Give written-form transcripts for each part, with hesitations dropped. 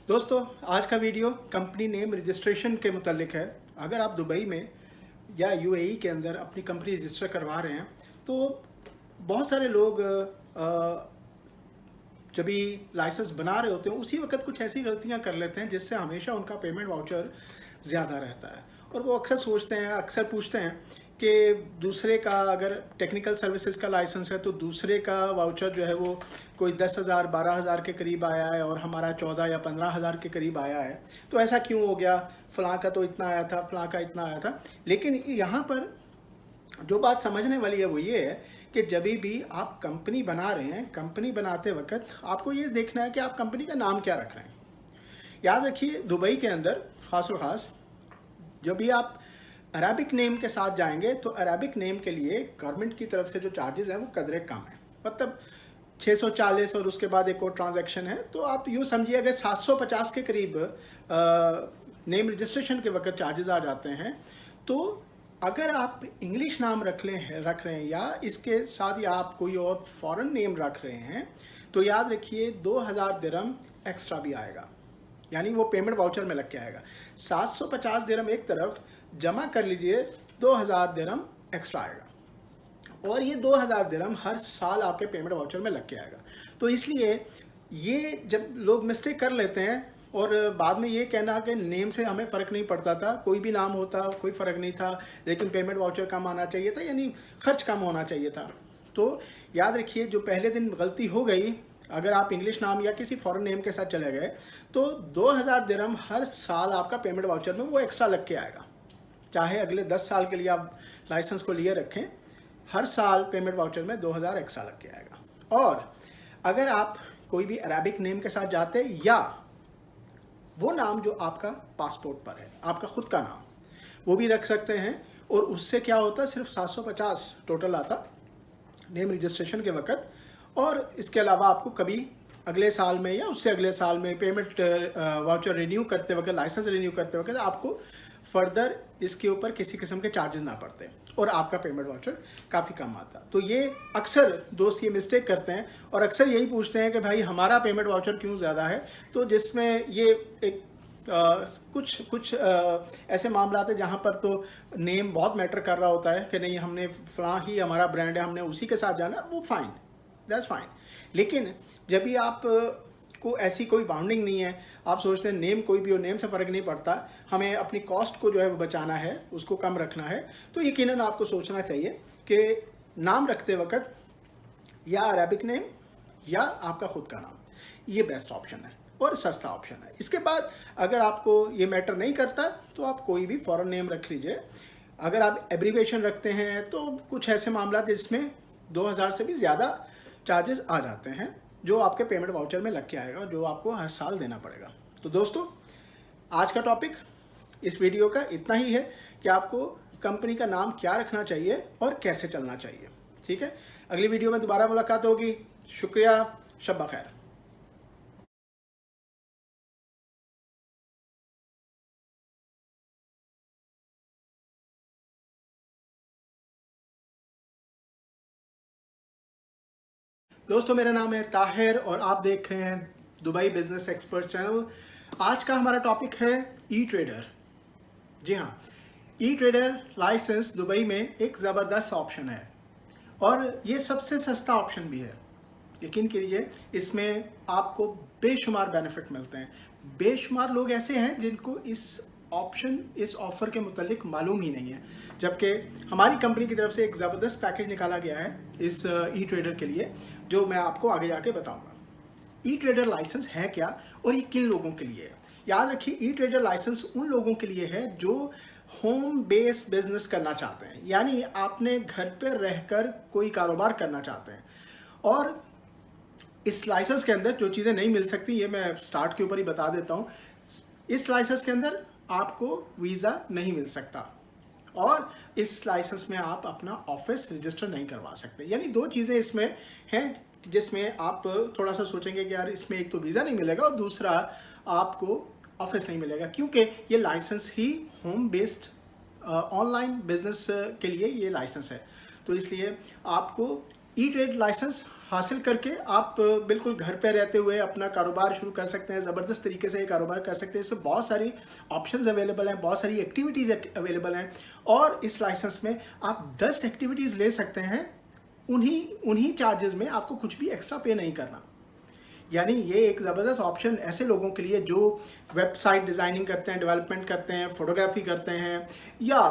दोस्तों, आज का वीडियो कंपनी नेम रजिस्ट्रेशन के मुतालिक है। अगर आप दुबई में या यूएई के अंदर अपनी कंपनी रजिस्टर करवा रहे हैं तो बहुत सारे लोग जब भी लाइसेंस बना रहे होते हैं उसी वक्त कुछ ऐसी गलतियां कर लेते हैं जिससे हमेशा उनका पेमेंट वाउचर ज़्यादा रहता है। और वो अक्सर सोचते हैं, अक्सर पूछते हैं कि दूसरे का अगर टेक्निकल सर्विसेज का लाइसेंस है तो दूसरे का वाउचर जो है वो कोई 10,000 12,000 के करीब आया है और हमारा 14 या 15,000 के करीब आया है, तो ऐसा क्यों हो गया? फ़लाँ का तो इतना आया था, फ़लाँ का इतना आया था। लेकिन यहाँ पर जो बात समझने वाली है वो ये है कि जब भी आप कंपनी बना रहे हैं, कंपनी बनाते वक्त आपको ये देखना है कि आप कंपनी का नाम क्या रख रहे हैं। याद रखिए, दुबई के अंदर ख़ास और ख़ास जब भी आप अरबिक नेम के साथ जाएंगे तो अरबिक नेम के लिए गवर्नमेंट की तरफ से जो चार्जेस हैं वो कदरे कम है, मतलब 640 और उसके बाद एक और ट्रांजैक्शन है, तो आप यूँ समझिए अगर 750 के करीब नेम रजिस्ट्रेशन के वक्त चार्जेस आ जाते हैं। तो अगर आप इंग्लिश नाम रख रहे हैं या इसके साथ या आप कोई और फॉरेन नेम रख रहे हैं तो याद रखिए 2,000 दिरहम एक्स्ट्रा भी आएगा, यानी वो पेमेंट वाउचर में लग के आएगा। 750 दिरहम एक तरफ जमा कर लीजिए, 2,000 दिरहम एक्स्ट्रा आएगा और ये 2,000 दिरहम हर साल आपके पेमेंट वाउचर में लग के आएगा। तो इसलिए ये जब लोग मिस्टेक कर लेते हैं और बाद में ये कहना कि नेम से हमें फ़र्क नहीं पड़ता था, कोई भी नाम होता कोई फ़र्क नहीं था, लेकिन पेमेंट वाउचर कम आना चाहिए था, यानी खर्च कम होना चाहिए था। तो याद रखिए, जो पहले दिन गलती हो गई, अगर आप इंग्लिश नाम या किसी फॉरेन नेम के साथ चले गए तो 2,000 दिरहम हर साल आपका पेमेंट वाउचर में वो एक्स्ट्रा लग के आएगा। चाहे अगले 10 साल के लिए आप लाइसेंस को लिए रखें, हर साल पेमेंट वाउचर में 2,000 एक्स्ट्रा लग के आएगा। और अगर आप कोई भी अरबिक नेम के साथ जाते या वो नाम जो आपका पासपोर्ट पर है, आपका ख़ुद का नाम, वो भी रख सकते हैं और उससे क्या होता है, सिर्फ 750 टोटल आता नेम रजिस्ट्रेशन के वक्त। और इसके अलावा आपको कभी अगले साल में या उससे अगले साल में पेमेंट वाउचर रिन्यू करते वक्त, लाइसेंस रिन्यू करते वक्त आपको फर्दर इसके ऊपर किसी किस्म के चार्जेस ना पड़ते और आपका पेमेंट वाउचर काफ़ी कम आता। तो ये अक्सर दोस्त ये मिस्टेक करते हैं और अक्सर यही पूछते हैं कि भाई हमारा पेमेंट वाउचर क्यों ज़्यादा है। तो जिसमें ये एक कुछ ऐसे मामला हैं जहाँ पर तो नेम बहुत मैटर कर रहा होता है कि नहीं, हमने फ़लाँ ही हमारा ब्रांड है, हमने उसी के साथ जाना, वो फ़ाइन, दैट्स फाइन। लेकिन जब भी आप को ऐसी कोई बाउंडिंग नहीं है, आप सोचते हैं नेम कोई भी हो, नेम से फ़र्क नहीं पड़ता, हमें अपनी कॉस्ट को जो है वो बचाना है, उसको कम रखना है, तो यकीनन आपको सोचना चाहिए कि नाम रखते वक्त या अरबिक नेम या आपका ख़ुद का नाम, ये बेस्ट ऑप्शन है और सस्ता ऑप्शन है। इसके बाद अगर आपको ये मैटर नहीं करता तो आप कोई भी फॉरेन नेम रख लीजिए। अगर आप एब्रीविएशन रखते हैं तो कुछ ऐसे मामला जिसमें 2,000 से भी ज़्यादा चार्जेस आ जाते हैं जो आपके पेमेंट वाउचर में लग के आएगा, जो आपको हर साल देना पड़ेगा। तो दोस्तों, आज का टॉपिक इस वीडियो का इतना ही है कि आपको कंपनी का नाम क्या रखना चाहिए और कैसे चलना चाहिए। ठीक है, अगली वीडियो में दोबारा मुलाकात होगी। शुक्रिया, शब खैर। दोस्तों, मेरा नाम है ताहिर और आप देख रहे हैं दुबई बिजनेस एक्सपर्ट चैनल। आज का हमारा टॉपिक है ई ट्रेडर। जी हाँ, ई ट्रेडर लाइसेंस दुबई में एक ज़बरदस्त ऑप्शन है और ये सबसे सस्ता ऑप्शन भी है। यकीन कीजिए, इसमें आपको बेशुमार बेनिफिट मिलते हैं। बेशुमार लोग ऐसे हैं जिनको इस ऑफ़र के मुतालिक मालूम ही नहीं है, जबकि हमारी कंपनी की तरफ से एक ज़बरदस्त पैकेज निकाला गया है इस ई ट्रेडर के लिए, जो मैं आपको आगे जाके बताऊंगा। ई ट्रेडर लाइसेंस है क्या और ये किन लोगों के लिए है? याद रखिए, ई ट्रेडर लाइसेंस उन लोगों के लिए है जो होम बेस बिजनेस करना चाहते हैं, यानी आपने घर पर रहकर कोई कारोबार करना चाहते हैं। और इस लाइसेंस के अंदर जो चीज़ें नहीं मिल सकती, ये मैं स्टार्ट के ऊपर ही बता देता हूँ। इस लाइसेंस के अंदर आपको वीज़ा नहीं मिल सकता और इस लाइसेंस में आप अपना ऑफिस रजिस्टर नहीं करवा सकते। यानी दो चीज़ें इसमें हैं जिसमें आप थोड़ा सा सोचेंगे कि यार इसमें एक तो वीज़ा नहीं मिलेगा और दूसरा आपको ऑफिस नहीं मिलेगा, क्योंकि ये लाइसेंस ही होम बेस्ड ऑनलाइन बिजनेस के लिए ये लाइसेंस है। तो इसलिए आपको ई ट्रेड लाइसेंस हासिल करके आप बिल्कुल घर पे रहते हुए अपना कारोबार शुरू कर सकते हैं, ज़बरदस्त तरीके से ये कारोबार कर सकते हैं। इसमें बहुत सारी ऑप्शंस अवेलेबल हैं, बहुत सारी एक्टिविटीज़ अवेलेबल हैं, और इस लाइसेंस में आप 10 एक्टिविटीज़ ले सकते हैं। उन्हीं उन्हीं चार्जेस में आपको कुछ भी एक्स्ट्रा पे नहीं करना। यानी ये एक ज़बरदस्त ऑप्शन ऐसे लोगों के लिए जो वेबसाइट डिज़ाइनिंग करते हैं, डेवलपमेंट करते हैं, फोटोग्राफी करते हैं, या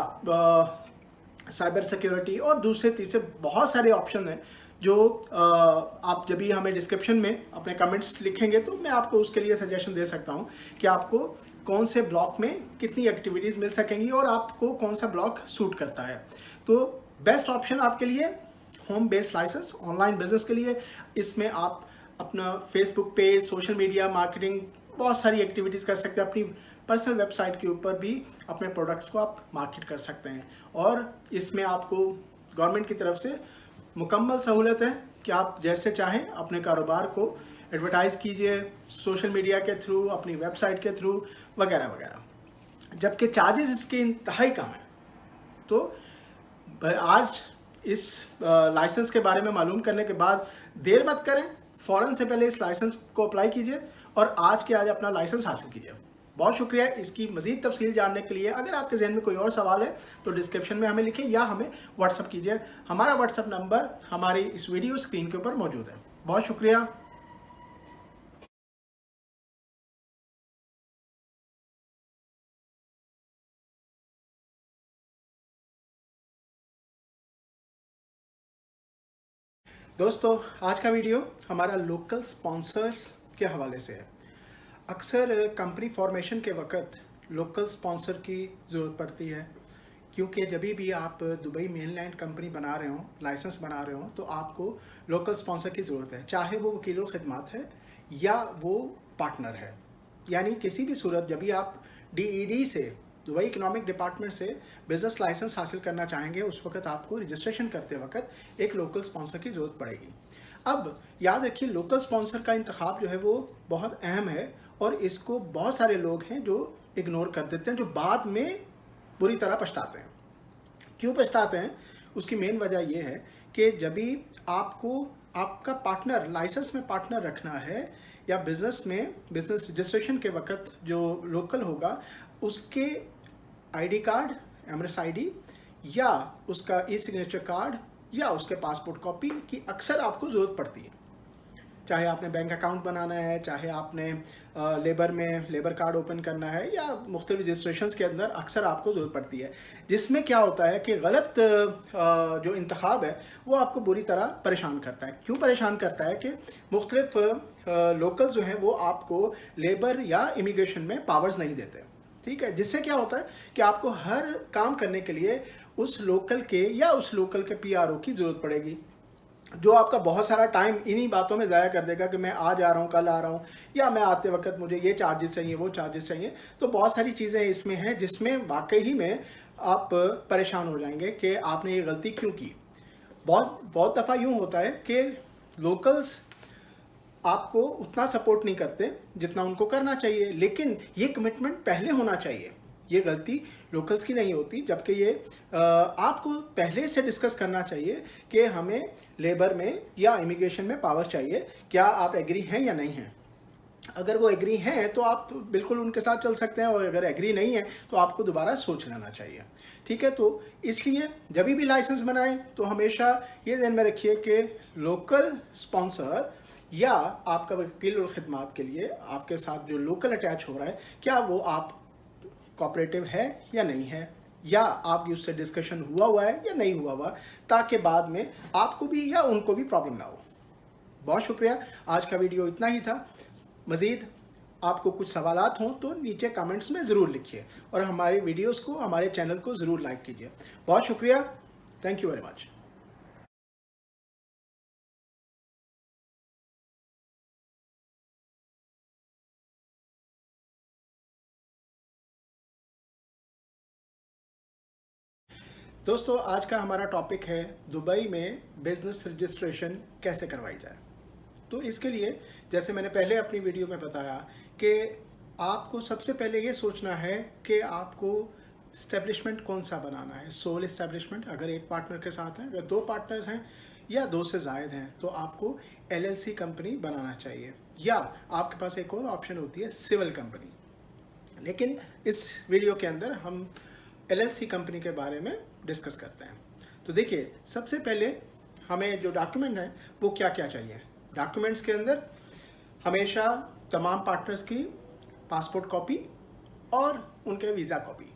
साइबर सिक्योरिटी और दूसरे तीसरे बहुत सारे ऑप्शन हैं जो आप जब भी हमें डिस्क्रिप्शन में अपने कमेंट्स लिखेंगे तो मैं आपको उसके लिए सजेशन दे सकता हूं कि आपको कौन से ब्लॉक में कितनी एक्टिविटीज़ मिल सकेंगी और आपको कौन सा ब्लॉक सूट करता है। तो बेस्ट ऑप्शन आपके लिए home based licence online business के लिए। इसमें आप अपना Facebook page, social media marketing, बहुत सारी एक्टिविटीज़ कर सकते हैं। अपनी पर्सनल वेबसाइट के ऊपर भी अपने प्रोडक्ट्स को आप मार्केट कर सकते हैं, और इसमें आपको गवर्नमेंट की तरफ से मुकम्मल सहूलत है कि आप जैसे चाहें अपने कारोबार को एडवर्टाइज़ कीजिए, सोशल मीडिया के थ्रू, अपनी वेबसाइट के थ्रू, वगैरह वगैरह, जबकि चार्जेस इसके इंतहाई कम है। तो आज इस लाइसेंस के बारे में मालूम करने के बाद देर मत करें, फ़ौरन से पहले इस लाइसेंस को अप्लाई कीजिए और आज के आज अपना लाइसेंस हासिल कीजिए। बहुत शुक्रिया। इसकी मज़ीद तफसील जानने के लिए अगर आपके जहन में कोई और सवाल है तो डिस्क्रिप्शन में हमें लिखें या हमें व्हाट्सअप कीजिए। हमारा व्हाट्सअप नंबर हमारी इस वीडियो स्क्रीन के ऊपर मौजूद है। बहुत शुक्रिया। दोस्तों, आज का वीडियो हमारा लोकल स्पॉन्सर्स के हवाले से है। अक्सर कंपनी फॉर्मेशन के वक्त लोकल स्पॉन्सर की ज़रूरत पड़ती है, क्योंकि जब भी आप दुबई मेनलैंड कंपनी बना रहे हो, लाइसेंस बना रहे हो, तो आपको लोकल स्पॉन्सर की ज़रूरत है, चाहे वो वकील खिदमत है या वो पार्टनर है। यानी किसी भी सूरत जब भी आप DED से, दुबई इकोनॉमिक डिपार्टमेंट से बिज़नेस लाइसेंस हासिल करना चाहेंगे, उस वक्त आपको रजिस्ट्रेशन करते वक्त एक लोकल स्पॉन्सर की ज़रूरत पड़ेगी। अब याद रखिए, लोकल स्पॉन्सर का इंतखाब जो है वो बहुत अहम है, और इसको बहुत सारे लोग हैं जो इग्नोर कर देते हैं, जो बाद में बुरी तरह पछताते हैं। क्यों पछताते हैं? उसकी मेन वजह यह है कि जब भी आपको आपका पार्टनर लाइसेंस में पार्टनर रखना है, या बिज़नेस में बिज़नेस रजिस्ट्रेशन के वक्त जो लोकल होगा उसके ID कार्ड, MRS ID, या उसका सिग्नेचर कार्ड, या उसके पासपोर्ट कॉपी की अक्सर आपको ज़रूरत पड़ती है। चाहे आपने बैंक अकाउंट बनाना है, चाहे आपने लेबर में लेबर कार्ड ओपन करना है, या मुख्तलिफ रजिस्ट्रेशन के अंदर अक्सर आपको ज़रूरत पड़ती है। जिसमें क्या होता है कि गलत जो इंतखाब है वो आपको बुरी तरह परेशान करता है। क्यों परेशान करता है कि मुख्तलिफ लोकल्स जो हैं वो आपको लेबर या इमिग्रेशन में पावर्स नहीं देते। ठीक है, जिससे क्या होता है कि आपको हर काम करने के लिए उस लोकल के या उस लोकल के PRO की ज़रूरत पड़ेगी, जो आपका बहुत सारा टाइम इन्हीं बातों में ज़ाया कर देगा कि मैं आज आ रहा हूँ, कल आ रहा हूँ, या मैं आते वक्त मुझे ये चार्जेस चाहिए, वो चार्जेस चाहिए। तो बहुत सारी चीज़ें इसमें हैं जिसमें वाकई ही में आप परेशान हो जाएंगे कि आपने ये गलती क्यों की। बहुत दफ़ा यूँ होता है कि लोकल्स आपको उतना सपोर्ट नहीं करते जितना उनको करना चाहिए, लेकिन ये कमिटमेंट पहले होना चाहिए। ये गलती लोकल्स की नहीं होती, जबकि ये आपको पहले से डिस्कस करना चाहिए कि हमें लेबर में या इमिग्रेशन में पावर चाहिए, क्या आप एग्री हैं या नहीं हैं। अगर वो एग्री हैं तो आप बिल्कुल उनके साथ चल सकते हैं, और अगर एग्री नहीं है तो आपको दोबारा सोच लेना चाहिए। ठीक है, तो इसलिए जब भी लाइसेंस बनाएं तो हमेशा ये ध्यान में रखिए कि लोकल स्पॉन्सर या आपका वकील और खिदमात के लिए आपके साथ जो लोकल अटैच हो रहा है, क्या वो आप कोऑपरेटिव है या नहीं है, या आपकी उससे डिस्कशन हुआ है या नहीं हुआ, ताकि बाद में आपको भी या उनको भी प्रॉब्लम ना हो। बहुत शुक्रिया। आज का वीडियो इतना ही था। मज़ीद आपको कुछ सवालात हों तो नीचे कमेंट्स में ज़रूर लिखिए, और हमारी वीडियोस को, हमारे चैनल को ज़रूर लाइक कीजिए। बहुत शुक्रिया। Thank you very much. दोस्तों, आज का हमारा टॉपिक है दुबई में बिज़नेस रजिस्ट्रेशन कैसे करवाई जाए। तो इसके लिए, जैसे मैंने पहले अपनी वीडियो में बताया, कि आपको सबसे पहले ये सोचना है कि आपको इस्टेब्लिशमेंट कौन सा बनाना है। सोल इस्टेब्लिशमेंट अगर एक पार्टनर के साथ है, अगर दो पार्टनर्स हैं, या 2 से ज़ायद हैं तो आपको एलएलसी कंपनी बनाना चाहिए, या आपके पास एक और ऑप्शन होती है सिविल कंपनी। लेकिन इस वीडियो के अंदर हम एलएलसी कंपनी के बारे में डिस्कस करते हैं। तो देखिए, सबसे पहले हमें जो डॉक्यूमेंट है वो क्या क्या चाहिए। डॉक्यूमेंट्स के अंदर हमेशा तमाम पार्टनर्स की पासपोर्ट कॉपी और उनके वीज़ा कॉपी।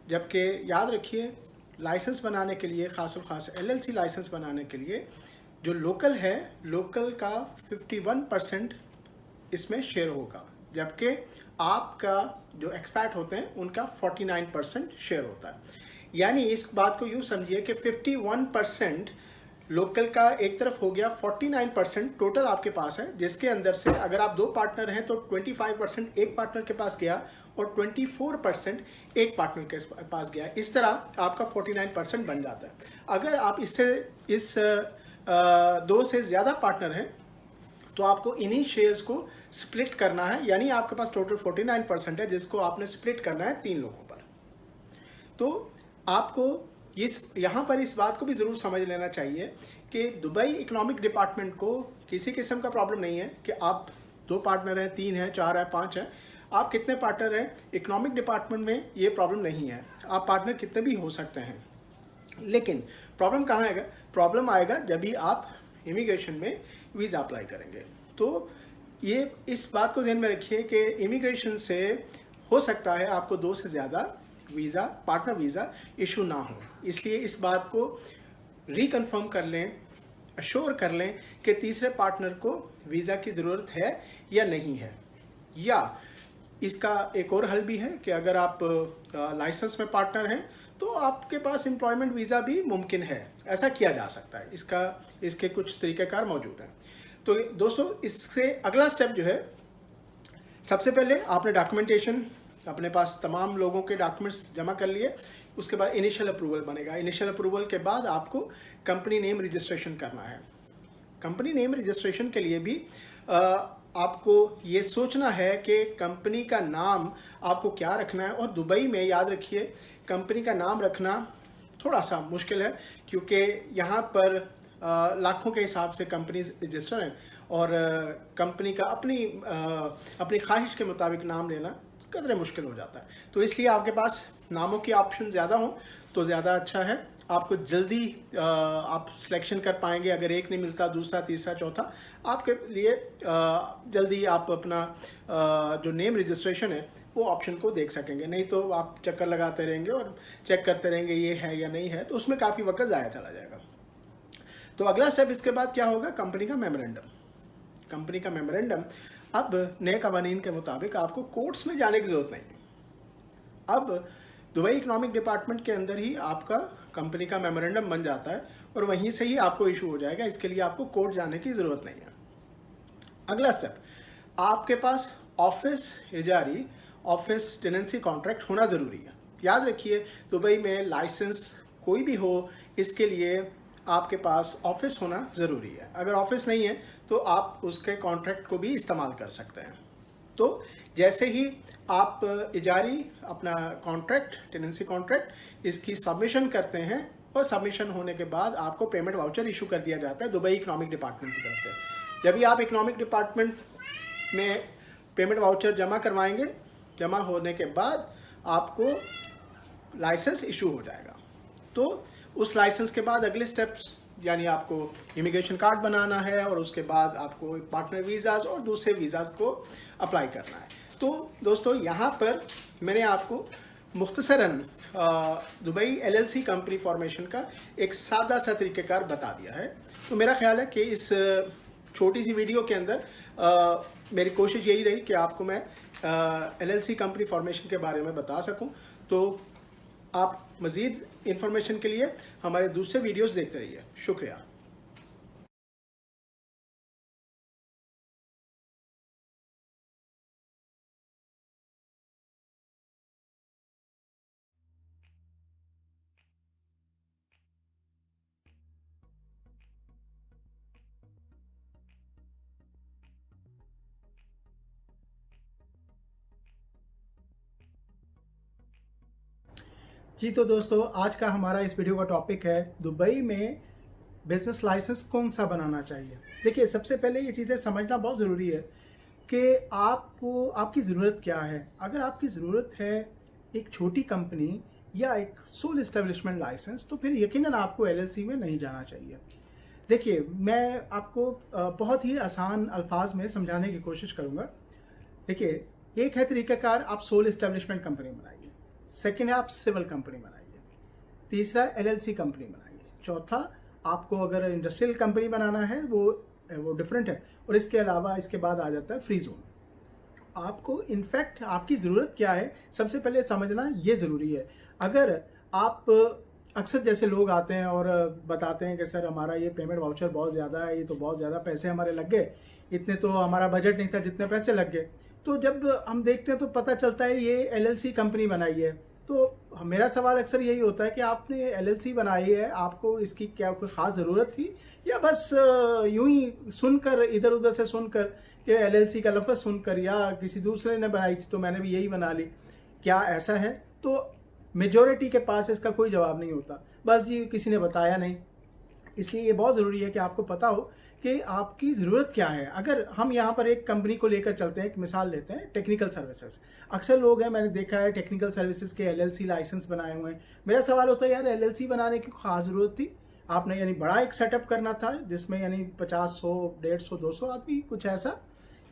जबकि याद रखिए, लाइसेंस बनाने के लिए, ख़ास और ख़ास एलएलसी लाइसेंस बनाने के लिए जो लोकल है, लोकल का 51% इसमें शेयर होगा, जबकि आपका जो एक्सपैट होते हैं उनका 49% शेयर होता है। यानी इस बात को यूँ समझिए कि 51% लोकल का एक तरफ हो गया, 49% टोटल आपके पास है, जिसके अंदर से अगर आप 2 पार्टनर हैं तो 25% एक पार्टनर के पास गया और 24% एक पार्टनर के पास गया। इस तरह आपका 49% बन जाता है। अगर आप इस 2 से ज़्यादा पार्टनर हैं तो आपको इन्हीं शेयर्स को स्प्लिट करना है, यानी आपके पास टोटल 49% है जिसको आपने स्प्लिट करना है 3 लोगों पर। तो आपको यहाँ पर इस बात को भी ज़रूर समझ लेना चाहिए कि दुबई इकोनॉमिक डिपार्टमेंट को किसी किस्म का प्रॉब्लम नहीं है कि आप 2 पार्टनर हैं, 3 हैं, 4 हैं, 5 हैं, आप कितने पार्टनर हैं। इकोनॉमिक डिपार्टमेंट में ये प्रॉब्लम नहीं है, आप पार्टनर कितने भी हो सकते हैं। लेकिन प्रॉब्लम कहाँ आएगा? प्रॉब्लम आएगा जब भी आप इमिग्रेशन में वीज़ा अप्लाई करेंगे। तो ये इस बात को ध्यान में रखिए कि इमिग्रेशन से हो सकता है आपको 2 से ज़्यादा वीज़ा, पार्टनर वीज़ा इशू ना हो। इसलिए इस बात को रिकन्फर्म कर लें, अश्योर कर लें कि तीसरे पार्टनर को वीज़ा की ज़रूरत है या नहीं है। या इसका एक और हल भी है कि अगर आप लाइसेंस में पार्टनर हैं तो आपके पास एम्प्लॉयमेंट वीज़ा भी मुमकिन है, ऐसा किया जा सकता है। इसके कुछ तरीक़ेकार मौजूद हैं। तो दोस्तों, इससे अगला स्टेप जो है, सबसे पहले आपने डॉक्यूमेंटेशन, अपने पास तमाम लोगों के डॉक्यूमेंट्स जमा कर लिए। उसके बाद इनिशियल अप्रूवल बनेगा। इनिशियल अप्रूवल के बाद आपको कंपनी नेम रजिस्ट्रेशन करना है। कंपनी नेम रजिस्ट्रेशन के लिए भी आपको ये सोचना है कि कंपनी का नाम आपको क्या रखना है। और दुबई में याद रखिए, कंपनी का नाम रखना थोड़ा सा मुश्किल है, क्योंकि यहाँ पर लाखों के हिसाब से कंपनीज रजिस्टर हैं और कंपनी का अपनी ख्वाहिश के मुताबिक नाम लेना कदरे मुश्किल हो जाता है। तो इसलिए आपके पास नामों की ऑप्शन ज़्यादा हो तो ज़्यादा अच्छा है। आपको जल्दी आप सिलेक्शन कर पाएंगे। अगर एक नहीं मिलता, दूसरा, तीसरा, चौथा, आपके लिए जल्दी आप अपना जो नेम रजिस्ट्रेशन है वो ऑप्शन को देख सकेंगे। नहीं तो आप चक्कर लगाते रहेंगे और चेक करते रहेंगे ये है या नहीं है, तो उसमें काफ़ी वक्त ज़ाया चला जाएगा। तो अगला स्टेप इसके बाद क्या होगा? कंपनी का मेमोरेंडम। कंपनी का मेमोरेंडम, अब नए कवानीन के मुताबिक आपको कोर्ट्स में जाने की ज़रूरत नहीं है। अब दुबई इकोनॉमिक डिपार्टमेंट के अंदर ही आपका कंपनी का मेमोरेंडम बन जाता है और वहीं से ही आपको इशू हो जाएगा। इसके लिए आपको कोर्ट जाने की ज़रूरत नहीं है। अगला स्टेप, आपके पास ऑफिस इजारी, ऑफिस टेनेंसी कॉन्ट्रैक्ट होना ज़रूरी है। याद रखिए, दुबई में लाइसेंस कोई भी हो, इसके लिए आपके पास ऑफिस होना ज़रूरी है। अगर ऑफिस नहीं है तो आप उसके कॉन्ट्रैक्ट को भी इस्तेमाल कर सकते हैं। तो जैसे ही आप इजारी अपना कॉन्ट्रैक्ट, टेनेंसी कॉन्ट्रैक्ट, इसकी सबमिशन करते हैं और सबमिशन होने के बाद आपको पेमेंट वाउचर इशू कर दिया जाता है दुबई इकोनॉमिक डिपार्टमेंट की तरफ से। जब भी आप इकोनॉमिक डिपार्टमेंट में पेमेंट वाउचर जमा करवाएंगे, जमा होने के बाद आपको लाइसेंस इशू हो जाएगा। तो उस लाइसेंस के बाद अगले स्टेप्स, यानी आपको इमिग्रेशन कार्ड बनाना है और उसके बाद आपको पार्टनर वीज़ाज और दूसरे वीज़ाज को अप्लाई करना है। तो दोस्तों, यहाँ पर मैंने आपको मुख्तसरन दुबई एलएलसी कंपनी फॉर्मेशन का एक सादा सा तरीक़ेकार बता दिया है। तो मेरा ख्याल है कि इस छोटी सी वीडियो के अंदर मेरी कोशिश यही रही कि आपको मैं एलएलसी कंपनी फॉर्मेशन के बारे में बता सकूं। तो आप मज़ीद इंफॉर्मेशन के लिए हमारे दूसरे वीडियोस देखते रहिए। शुक्रिया। जी, तो दोस्तों, आज का हमारा इस वीडियो का टॉपिक है दुबई में बिजनेस लाइसेंस कौन सा बनाना चाहिए? देखिए, सबसे पहले ये चीज़ें समझना बहुत ज़रूरी है कि आपको आपकी ज़रूरत क्या है। अगर आपकी ज़रूरत है एक छोटी कंपनी या एक सोल एस्टेब्लिशमेंट लाइसेंस, तो फिर यकीनन आपको एलएलसी में नहीं जाना चाहिए। देखिए, मैं आपको बहुत ही आसान अल्फाज में समझाने की कोशिश करूँगा। देखिए, एक है तरीक़ाकार, आप सोल एस्टेब्लिशमेंट कंपनी बनाइए। सेकंड है आप सिविल कंपनी बनाइए। तीसरा एलएलसी कंपनी बनाइए। चौथा, आपको अगर इंडस्ट्रियल कंपनी बनाना है वो डिफरेंट है। और इसके अलावा इसके बाद आ जाता है फ्री जोन। आपको इनफैक्ट आपकी ज़रूरत क्या है सबसे पहले समझना ये ज़रूरी है। अगर आप अक्सर जैसे लोग आते हैं और बताते हैं कि सर हमारा ये पेमेंट वाउचर बहुत ज़्यादा है, ये तो बहुत ज़्यादा पैसे हमारे लग गए, इतने तो हमारा बजट नहीं था जितने पैसे लग गए। तो जब हम देखते हैं तो पता चलता है ये एलएलसी कंपनी बनाई है। तो मेरा सवाल अक्सर यही होता है कि आपने एलएलसी बनाई है, आपको इसकी क्या कोई ख़ास ज़रूरत थी, या बस यूं ही सुनकर, इधर उधर से सुनकर कि एलएलसी का लफ्ज़ सुनकर, या किसी दूसरे ने बनाई थी तो मैंने भी यही बना ली, क्या ऐसा है? तो मेजॉरिटी के पास इसका कोई जवाब नहीं होता, बस जी किसी ने बताया नहीं। इसलिए ये बहुत ज़रूरी है कि आपको पता हो कि आपकी ज़रूरत क्या है। अगर हम यहाँ पर एक कंपनी को लेकर चलते हैं, एक मिसाल लेते हैं, टेक्निकल सर्विसेज। अक्सर लोग हैं, मैंने देखा है टेक्निकल सर्विसेज के एलएलसी लाइसेंस बनाए हुए हैं। मेरा सवाल होता है यार, एलएलसी बनाने की खास ज़रूरत थी? आपने यानी बड़ा एक सेटअप करना था जिसमें यानी 50, 100, 150, 200 आदमी, कुछ ऐसा,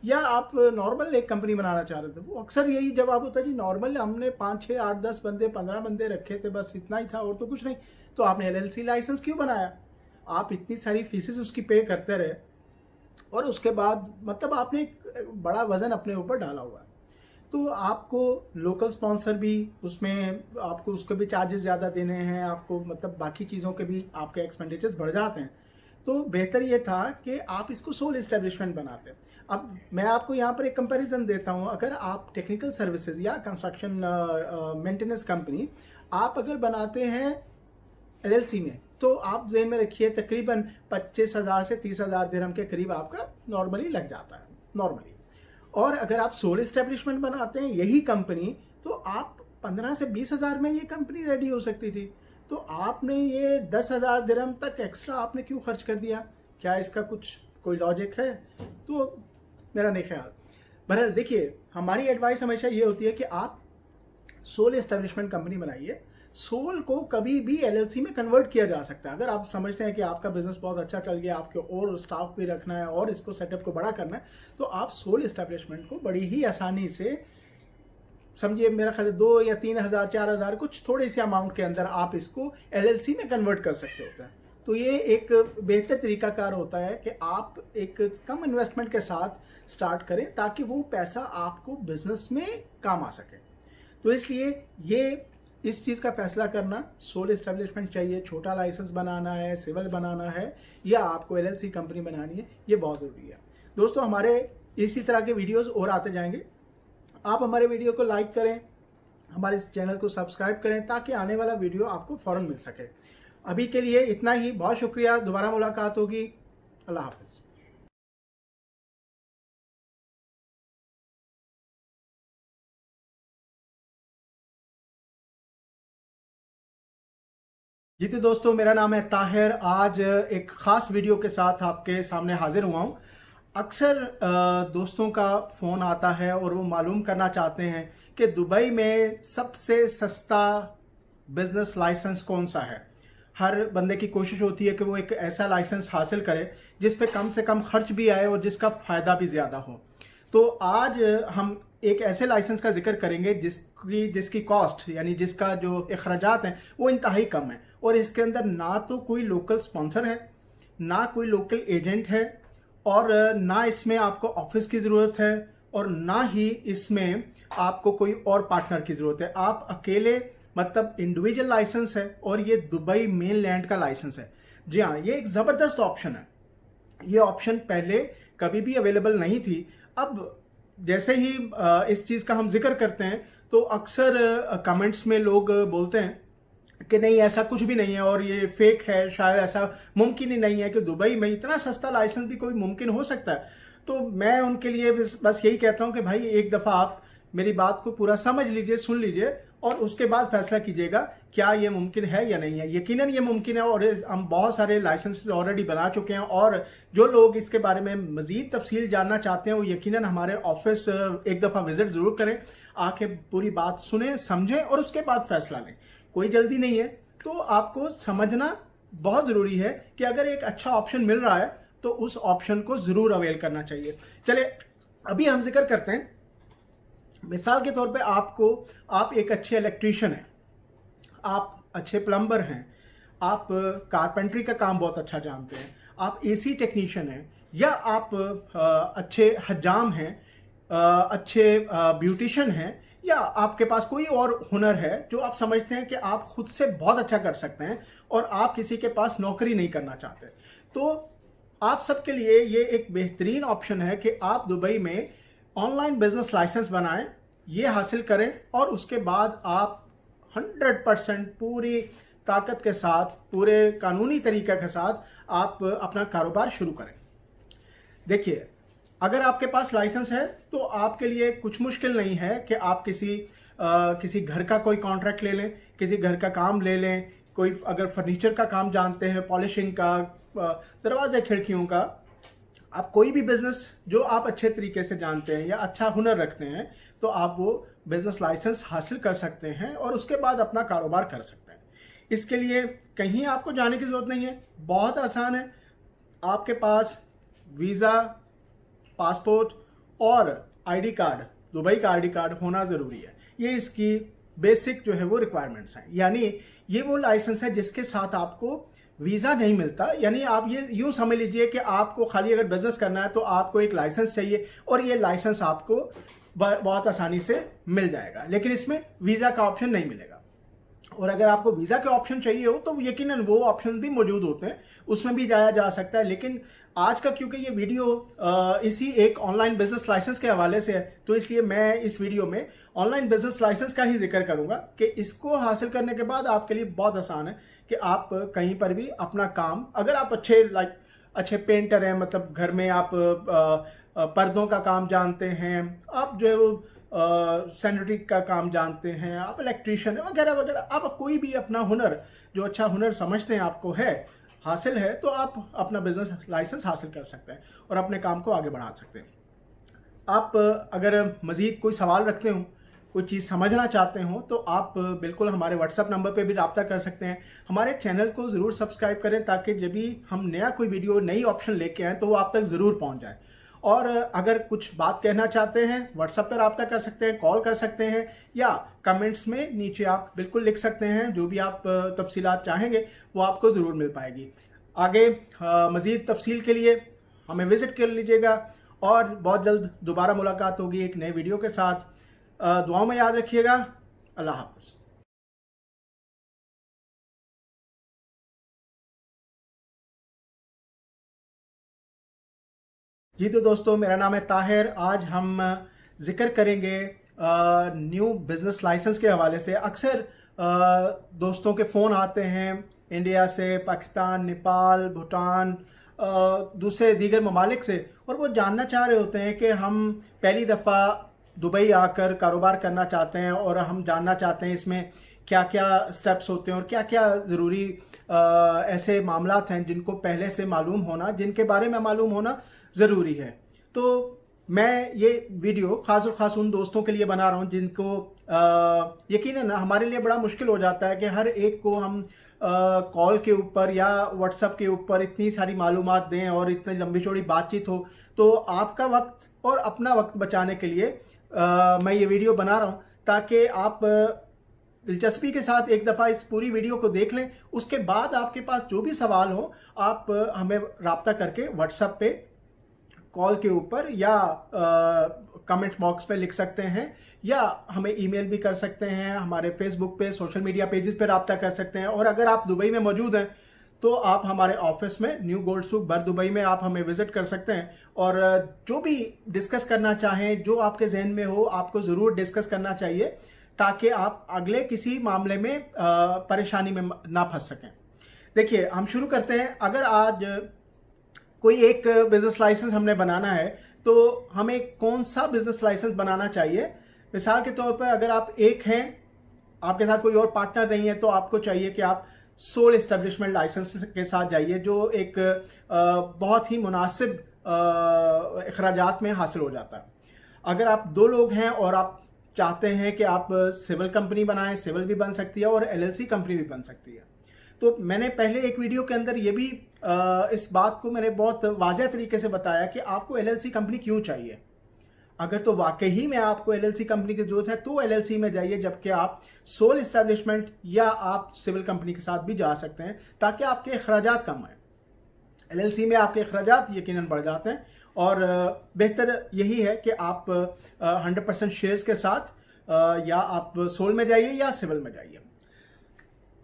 या आप नॉर्मल एक कंपनी बनाना चाह रहे थे? वो अक्सर यही जवाब होता है जी नॉर्मल हमने 5, 6, 8, 10 बंदे, 15 बंदे रखे थे, बस इतना ही था और तो कुछ नहीं। तो आपने एलएलसी लाइसेंस क्यों बनाया? आप इतनी सारी फीसेस उसकी पे करते रहे और उसके बाद मतलब आपने एक बड़ा वजन अपने ऊपर डाला हुआ है। तो आपको लोकल स्पॉन्सर भी उसमें, आपको उसके भी चार्जेस ज़्यादा देने हैं, आपको मतलब बाकी चीज़ों के भी आपके एक्सपेंडिचर्स बढ़ जाते हैं। तो बेहतर ये था कि आप इसको सोल एस्टेब्लिशमेंट बनाते। अब मैं आपको यहाँ पर एक कंपैरिजन देता हूँ। अगर आप टेक्निकल सर्विसेज या कंस्ट्रक्शन मेंटेनेंस कंपनी आप अगर बनाते हैं एलएलसी में, तो आप ज़हन में रखिए तकरीबन 25,000 से 30,000 दिरहम के करीब आपका नॉर्मली लग जाता है नॉर्मली। और अगर आप सोल एस्टेब्लिशमेंट बनाते हैं यही कंपनी, तो आप 15 से 20,000 में ये कंपनी रेडी हो सकती थी। तो आपने ये 10,000 दिरहम तक एक्स्ट्रा आपने क्यों खर्च कर दिया? क्या इसका कोई लॉजिक है? तो मेरा नहीं ख्याल। बहरहाल देखिए, हमारी एडवाइस हमेशा ये होती है कि आप सोल एस्टेब्लिशमेंट कंपनी बनाइए। सोल को कभी भी एलएलसी में कन्वर्ट किया जा सकता है। अगर आप समझते हैं कि आपका बिजनेस बहुत अच्छा चल गया, आपके और स्टाफ भी रखना है और इसको सेटअप को बड़ा करना है, तो आप सोल एस्टेब्लिशमेंट को बड़ी ही आसानी से, समझिए मेरा ख्याल 2 या 3,000, 4,000, कुछ थोड़ी सी अमाउंट के अंदर आप इसको एलएलसी में कन्वर्ट कर सकते होते हैं। तो ये एक बेहतर तरीकाकार होता है कि आप एक कम इन्वेस्टमेंट के साथ स्टार्ट करें ताकि वो पैसा आपको बिजनेस में काम आ सके। तो इसलिए ये इस चीज़ का फैसला करना, सोल एस्टेब्लिशमेंट चाहिए, छोटा लाइसेंस बनाना है, सिविल बनाना है, या आपको एलएलसी कंपनी बनानी है, ये बहुत ज़रूरी है। दोस्तों, हमारे इसी तरह के वीडियोस और आते जाएंगे। आप हमारे वीडियो को लाइक करें, हमारे चैनल को सब्सक्राइब करें ताकि आने वाला वीडियो आपको फ़ौरन मिल सके। अभी के लिए इतना ही, बहुत शुक्रिया। दोबारा मुलाकात होगी। अल्लाह हाफ़िज़। जी तो दोस्तों, मेरा नाम है ताहिर। आज एक ख़ास वीडियो के साथ आपके सामने हाजिर हुआ हूँ। अक्सर दोस्तों का फ़ोन आता है और वो मालूम करना चाहते हैं कि दुबई में सबसे सस्ता बिज़नेस लाइसेंस कौन सा है। हर बंदे की कोशिश होती है कि वो एक ऐसा लाइसेंस हासिल करे जिस पे कम से कम खर्च भी आए और जिसका फ़ायदा भी ज़्यादा हो। तो आज हम एक ऐसे लाइसेंस का जिक्र करेंगे जिसकी कॉस्ट, यानी जिसका जो अखराजात हैं वो इंतहाई कम है, और इसके अंदर ना तो कोई लोकल स्पॉन्सर है, ना कोई लोकल एजेंट है, और ना इसमें आपको ऑफिस की ज़रूरत है, और ना ही इसमें आपको कोई और पार्टनर की ज़रूरत है। आप अकेले, मतलब इंडिविजुअल लाइसेंस है, और ये दुबई मेन लैंड का लाइसेंस है। जी हाँ, ये एक ज़बरदस्त ऑप्शन है। ये ऑप्शन पहले कभी भी अवेलेबल नहीं थी। अब जैसे ही इस चीज़ का हम जिक्र करते हैं तो अक्सर कमेंट्स में लोग बोलते हैं कि नहीं, ऐसा कुछ भी नहीं है और ये फेक है, शायद ऐसा मुमकिन ही नहीं है कि दुबई में इतना सस्ता लाइसेंस भी कोई मुमकिन हो सकता है। तो मैं उनके लिए बस यही कहता हूं कि भाई एक दफ़ा आप मेरी बात को पूरा समझ लीजिए, सुन लीजिए, और उसके बाद फैसला कीजिएगा क्या ये मुमकिन है या नहीं है। यकीनन ये मुमकिन है और हम बहुत सारे लाइसेंसेस ऑलरेडी बना चुके हैं, और जो लोग इसके बारे में मज़ीद तफसील जानना चाहते हैं वो यकीनन हमारे ऑफिस एक दफ़ा विज़िट ज़रूर करें, आके पूरी बात सुने समझें और उसके बाद फैसला लें। कोई जल्दी नहीं है, तो आपको समझना बहुत ज़रूरी है कि अगर एक अच्छा ऑप्शन मिल रहा है तो उस ऑप्शन को ज़रूर अवेल करना चाहिए। चले अभी हम जिक्र करते हैं, मिसाल के तौर पे आप एक अच्छे इलेक्ट्रीशियन हैं, आप अच्छे प्लम्बर हैं, आप कारपेंट्री का काम बहुत अच्छा जानते हैं, आप एसी टेक्नीशियन हैं, या आप अच्छे हजाम हैं, अच्छे ब्यूटिशियन हैं, या आपके पास कोई और हुनर है जो आप समझते हैं कि आप खुद से बहुत अच्छा कर सकते हैं और आप किसी के पास नौकरी नहीं करना चाहते, तो आप सबके लिए ये एक बेहतरीन ऑप्शन है कि आप दुबई में ऑनलाइन बिजनेस लाइसेंस बनाएं, ये हासिल करें और उसके बाद आप 100% पूरी ताकत के साथ, पूरे कानूनी तरीके के साथ आप अपना कारोबार शुरू करें। देखिए, अगर आपके पास लाइसेंस है तो आपके लिए कुछ मुश्किल नहीं है कि आप किसी घर का कोई कॉन्ट्रैक्ट ले लें, किसी घर का काम ले लें, कोई अगर फर्नीचर का काम जानते हैं, पॉलिशिंग का, दरवाजे खिड़कियों का, आप कोई भी बिजनेस जो आप अच्छे तरीके से जानते हैं या अच्छा हुनर रखते हैं तो आप वो बिजनेस लाइसेंस हासिल कर सकते हैं और उसके बाद अपना कारोबार कर सकते हैं। इसके लिए कहीं आपको जाने की ज़रूरत नहीं है, बहुत आसान है। आपके पास वीज़ा, पासपोर्ट और आईडी कार्ड, दुबई का आईडी कार्ड होना ज़रूरी है। ये इसकी बेसिक जो है वो रिक्वायरमेंट्स हैं। यानी ये वो लाइसेंस है जिसके साथ आपको वीज़ा नहीं मिलता। यानी आप ये यूँ समझ लीजिए कि आपको खाली अगर बिजनेस करना है तो आपको एक लाइसेंस चाहिए और ये लाइसेंस आपको बहुत आसानी से मिल जाएगा, लेकिन इसमें वीज़ा का ऑप्शन नहीं मिलेगा। और अगर आपको वीज़ा के ऑप्शन चाहिए हो तो यकीनन वो ऑप्शन भी मौजूद होते हैं, उसमें भी जाया जा सकता है। लेकिन आज का क्योंकि ये वीडियो इसी एक ऑनलाइन बिजनेस लाइसेंस के हवाले से है, तो इसलिए मैं इस वीडियो में ऑनलाइन बिजनेस लाइसेंस का ही जिक्र करूंगा कि इसको हासिल करने के बाद आपके लिए बहुत आसान है कि आप कहीं पर भी अपना काम, अगर आप अच्छे पेंटर हैं, मतलब घर में आप पर्दों का काम जानते हैं, आप जो है वो सैनिटरी का काम जानते हैं, आप इलेक्ट्रीशियन वगैरह वगैरह, आप कोई भी अपना हुनर जो अच्छा हुनर समझते हैं आपको है, हासिल है, तो आप अपना बिजनेस लाइसेंस हासिल कर सकते हैं और अपने काम को आगे बढ़ा सकते हैं। आप अगर मज़ीद कोई सवाल रखते हो, कोई चीज़ समझना चाहते हो, तो आप बिल्कुल हमारे व्हाट्सएप नंबर पे भी रब्ता कर सकते हैं। हमारे चैनल को ज़रूर सब्सक्राइब करें ताकि जब भी हम नया कोई वीडियो, नई ऑप्शन लेके आएँ तो वो आप तक ज़रूर पहुँच जाए। और अगर कुछ बात कहना चाहते हैं, व्हाट्सएप पर रब्ता कर सकते हैं, कॉल कर सकते हैं, या कमेंट्स में नीचे आप बिल्कुल लिख सकते हैं। जो भी आप तफसीलात चाहेंगे वो आपको ज़रूर मिल पाएगी। आगे मज़ीद तफसील के लिए हमें विज़िट कर लीजिएगा और बहुत जल्द दोबारा मुलाकात होगी एक नए वीडियो के साथ। दुआओं में याद रखिएगा। अल्लाह हाफ़िज़। जी तो दोस्तों, मेरा नाम है ताहिर। आज हम जिक्र करेंगे न्यू बिजनेस लाइसेंस के हवाले से। अक्सर दोस्तों के फ़ोन आते हैं इंडिया से, पाकिस्तान, नेपाल, भूटान, दूसरे दीगर ममालिक से, और वो जानना चाह रहे होते हैं कि हम पहली दफ़ा दुबई आकर कारोबार करना चाहते हैं और हम जानना चाहते हैं इसमें क्या क्या स्टेप्स होते हैं और क्या क्या ज़रूरी ऐसे मामलात हैं जिनको पहले से मालूम होना, जिनके बारे में मालूम होना ज़रूरी है। तो मैं ये वीडियो ख़ास और ख़ास उन दोस्तों के लिए बना रहा हूँ जिनको यकीनन हमारे लिए बड़ा मुश्किल हो जाता है कि हर एक को हम कॉल के ऊपर या व्हाट्सएप के ऊपर इतनी सारी मालूमात दें और इतनी लंबी चौड़ी बातचीत हो। तो आपका वक्त और अपना वक्त बचाने के लिए मैं ये वीडियो बना रहा हूँ ताकि आप दिलचस्पी के साथ एक दफ़ा इस पूरी वीडियो को देख लें। उसके बाद आपके पास जो भी सवाल हो आप हमें रब्ता करके व्हाट्सएप पे, कॉल के ऊपर या कमेंट बॉक्स पे लिख सकते हैं, या हमें ईमेल भी कर सकते हैं। हमारे फेसबुक पे, सोशल मीडिया पेजेस पे रब्ता कर सकते हैं। और अगर आप दुबई में मौजूद हैं तो आप हमारे ऑफिस में न्यू गोल्ड सूक बर दुबई में आप हमें विजिट कर सकते हैं और जो भी डिस्कस करना चाहें, जो आपके जहन में हो, आपको ज़रूर डिस्कस करना चाहिए ताकि आप अगले किसी मामले में परेशानी में ना फंस सकें। देखिए, हम शुरू करते हैं। अगर आज कोई एक बिजनेस लाइसेंस हमने बनाना है तो हमें कौन सा बिजनेस लाइसेंस बनाना चाहिए? मिसाल के तौर पर अगर आप एक हैं, आपके साथ कोई और पार्टनर नहीं है, तो आपको चाहिए कि आप सोल एस्टेब्लिशमेंट लाइसेंस के साथ जाइए, जो एक बहुत ही मुनासिब अखराजात में हासिल हो जाता है। अगर आप 2 लोग हैं और आप चाहते हैं कि आप सिविल कंपनी बनाएं, सिविल भी बन सकती है और LLC कंपनी भी बन सकती है। तो मैंने पहले एक वीडियो के अंदर ये भी इस बात को मैंने बहुत वाज़ेह तरीके से बताया कि आपको LLC कंपनी क्यों चाहिए। अगर तो वाकई में आपको LLC कंपनी की जरूरत है तो LLC में जाइए, जबकि आप सोल एस्टेब्लिशमेंट या आप सिविल कंपनी के साथ भी जा सकते हैं, ताकि आपके अखराजात कम आए। LLC में आपके अखराजात यकीनन बढ़ जाते हैं, और बेहतर यही है कि आप 100% शेयर्स के साथ या आप सोल में जाइए या सिविल में जाइए।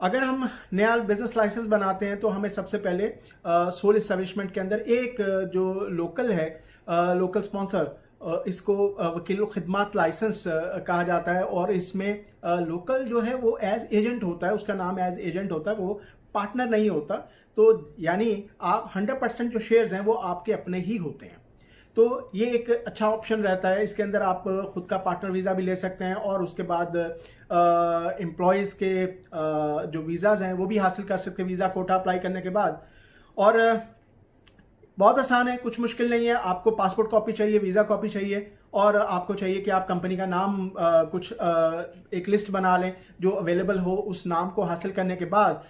अगर हम नया बिजनेस लाइसेंस बनाते हैं तो हमें सबसे पहले सोल एस्टेब्लिशमेंट के अंदर एक जो लोकल है, लोकल स्पॉन्सर, इसको वकील खिदमत लाइसेंस कहा जाता है, और इसमें लोकल जो है वो एज एजेंट होता है, उसका नाम एज एजेंट होता है, वो पार्टनर नहीं होता। तो यानी आप 100% जो शेयर्स हैं वो आपके अपने ही होते हैं। तो ये एक अच्छा ऑप्शन रहता है। इसके अंदर आप खुद का पार्टनर वीज़ा भी ले सकते हैं, और उसके बाद एम्प्लॉयज़ के जो वीज़ाज़ हैं वो भी हासिल कर सकते हैं वीज़ा कोटा अप्लाई करने के बाद। और बहुत आसान है, कुछ मुश्किल नहीं है। आपको पासपोर्ट कॉपी चाहिए, वीज़ा कॉपी चाहिए, और आपको चाहिए कि आप कंपनी का नाम कुछ एक लिस्ट बना लें जो अवेलेबल हो। उस नाम को हासिल करने के बाद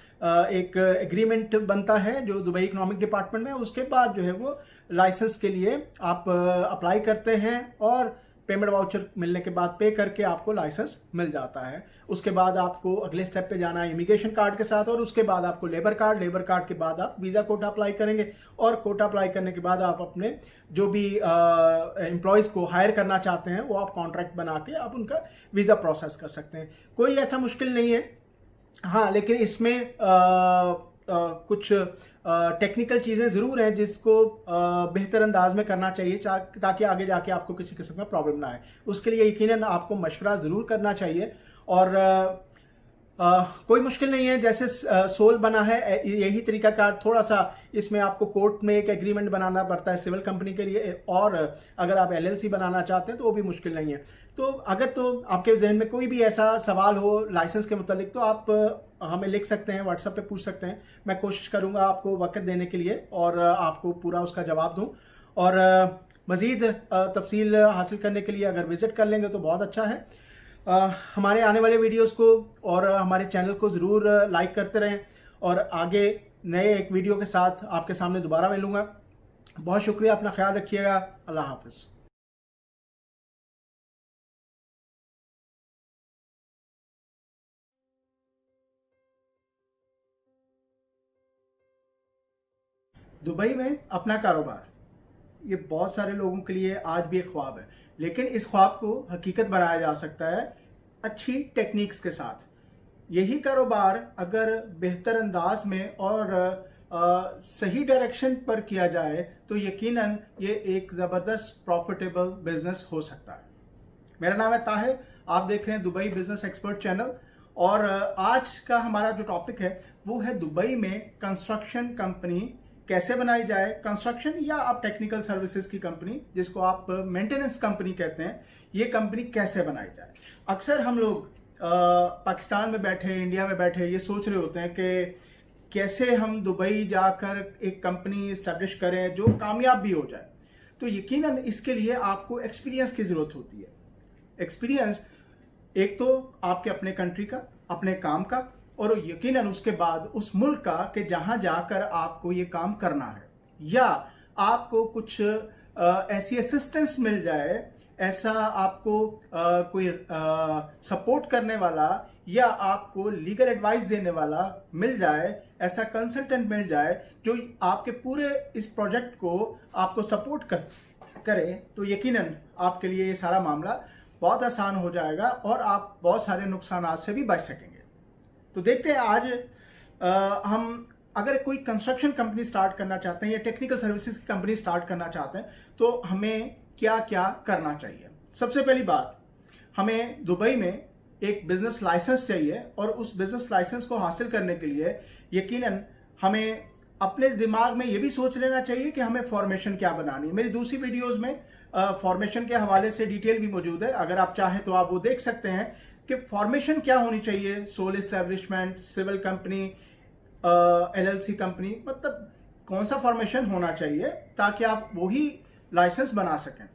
एक एग्रीमेंट बनता है जो दुबई इकोनॉमिक डिपार्टमेंट में। उसके बाद जो है वो लाइसेंस के लिए आप अप्लाई करते हैं, और पेमेंट वाउचर मिलने के बाद पे करके आपको लाइसेंस मिल जाता है। उसके बाद आपको अगले स्टेप पे जाना है इमिग्रेशन कार्ड के साथ, और उसके बाद आपको लेबर कार्ड के बाद आप वीज़ा कोटा अप्लाई करेंगे, और कोटा अप्लाई करने के बाद आप अपने जो भी एम्प्लॉयज़ को हायर करना चाहते हैं वो आप कॉन्ट्रैक्ट बना के आप उनका वीज़ा प्रोसेस कर सकते हैं। कोई ऐसा मुश्किल नहीं है। हाँ, लेकिन इसमें कुछ टेक्निकल चीज़ें ज़रूर हैं जिसको बेहतर अंदाज में करना चाहिए, ताकि आगे जाके आपको किसी किस्म का प्रॉब्लम ना आए। उसके लिए यकीनन आपको मशवरा ज़रूर करना चाहिए। और कोई मुश्किल नहीं है, जैसे सोल बना है यही तरीका कार, थोड़ा सा इसमें आपको कोर्ट में एक एग्रीमेंट बनाना पड़ता है सिविल कंपनी के लिए, और अगर आप LLC बनाना चाहते हैं तो वो भी मुश्किल नहीं है। तो अगर तो आपके जहन में कोई भी ऐसा सवाल हो लाइसेंस के मुतालिक, तो आप हमें लिख सकते हैं, व्हाट्सएप पे पूछ सकते हैं। मैं कोशिश करूंगा आपको वक्त देने के लिए और आपको पूरा उसका जवाब दूं। और मज़ीद तफसील हासिल करने के लिए अगर विज़िट कर लेंगे तो बहुत अच्छा है। हमारे आने वाले वीडियोस को और हमारे चैनल को ज़रूर लाइक करते रहें, और आगे नए एक वीडियो के साथ आपके सामने दोबारा मिलूँगा। बहुत शुक्रिया, अपना ख्याल रखिएगा। अल्लाह हाफ़िज़। दुबई में अपना कारोबार, ये बहुत सारे लोगों के लिए आज भी एक ख्वाब है, लेकिन इस ख्वाब को हकीकत बनाया जा सकता है अच्छी टेक्निक्स के साथ। यही कारोबार अगर बेहतर अंदाज में और सही डायरेक्शन पर किया जाए तो यकीनन ये एक ज़बरदस्त प्रॉफिटेबल बिजनेस हो सकता है। मेरा नाम है ताहिर, आप देख रहे हैं दुबई बिजनेस एक्सपर्ट चैनल, और आज का हमारा जो टॉपिक है वो है दुबई में कंस्ट्रक्शन कंपनी कैसे बनाई जाए। कंस्ट्रक्शन या आप टेक्निकल सर्विसेज की कंपनी, जिसको आप मेंटेनेंस कंपनी कहते हैं, ये कंपनी कैसे बनाई जाए। अक्सर हम लोग पाकिस्तान में बैठे, इंडिया में बैठे ये सोच रहे होते हैं कि कैसे हम दुबई जाकर एक कंपनी इस्टेब्लिश करें जो कामयाब भी हो जाए। तो यकीनन इसके लिए आपको एक्सपीरियंस की ज़रूरत होती है। एक्सपीरियंस एक तो आपके अपने कंट्री का, अपने काम का, और यकीनन उसके बाद उस मुल्क का कि जहां जाकर आपको ये काम करना है, या आपको कुछ ऐसी असिस्टेंस मिल जाए, ऐसा आपको कोई सपोर्ट करने वाला या आपको लीगल एडवाइस देने वाला मिल जाए, ऐसा कंसल्टेंट मिल जाए जो आपके पूरे इस प्रोजेक्ट को आपको सपोर्ट करे, तो यकीनन आपके लिए ये सारा मामला बहुत आसान हो जाएगा और आप बहुत सारे नुकसानात से भी बच सकेंगे। तो देखते हैं आज हम अगर कोई कंस्ट्रक्शन कंपनी स्टार्ट करना चाहते हैं या टेक्निकल सर्विसेज की कंपनी स्टार्ट करना चाहते हैं तो हमें क्या क्या करना चाहिए। सबसे पहली बात, हमें दुबई में एक बिजनेस लाइसेंस चाहिए, और उस बिजनेस लाइसेंस को हासिल करने के लिए यकीनन हमें अपने दिमाग में ये भी सोच लेना चाहिए कि हमें फॉर्मेशन क्या बनानी है। मेरी दूसरी वीडियोस में फॉर्मेशन के हवाले से डिटेल भी मौजूद है, अगर आप चाहें तो आप वो देख सकते हैं कि फॉर्मेशन क्या होनी चाहिए, sole establishment, civil company, LLC company, मतलब कौन सा फॉर्मेशन होना चाहिए ताकि आप वही लाइसेंस बना सकें।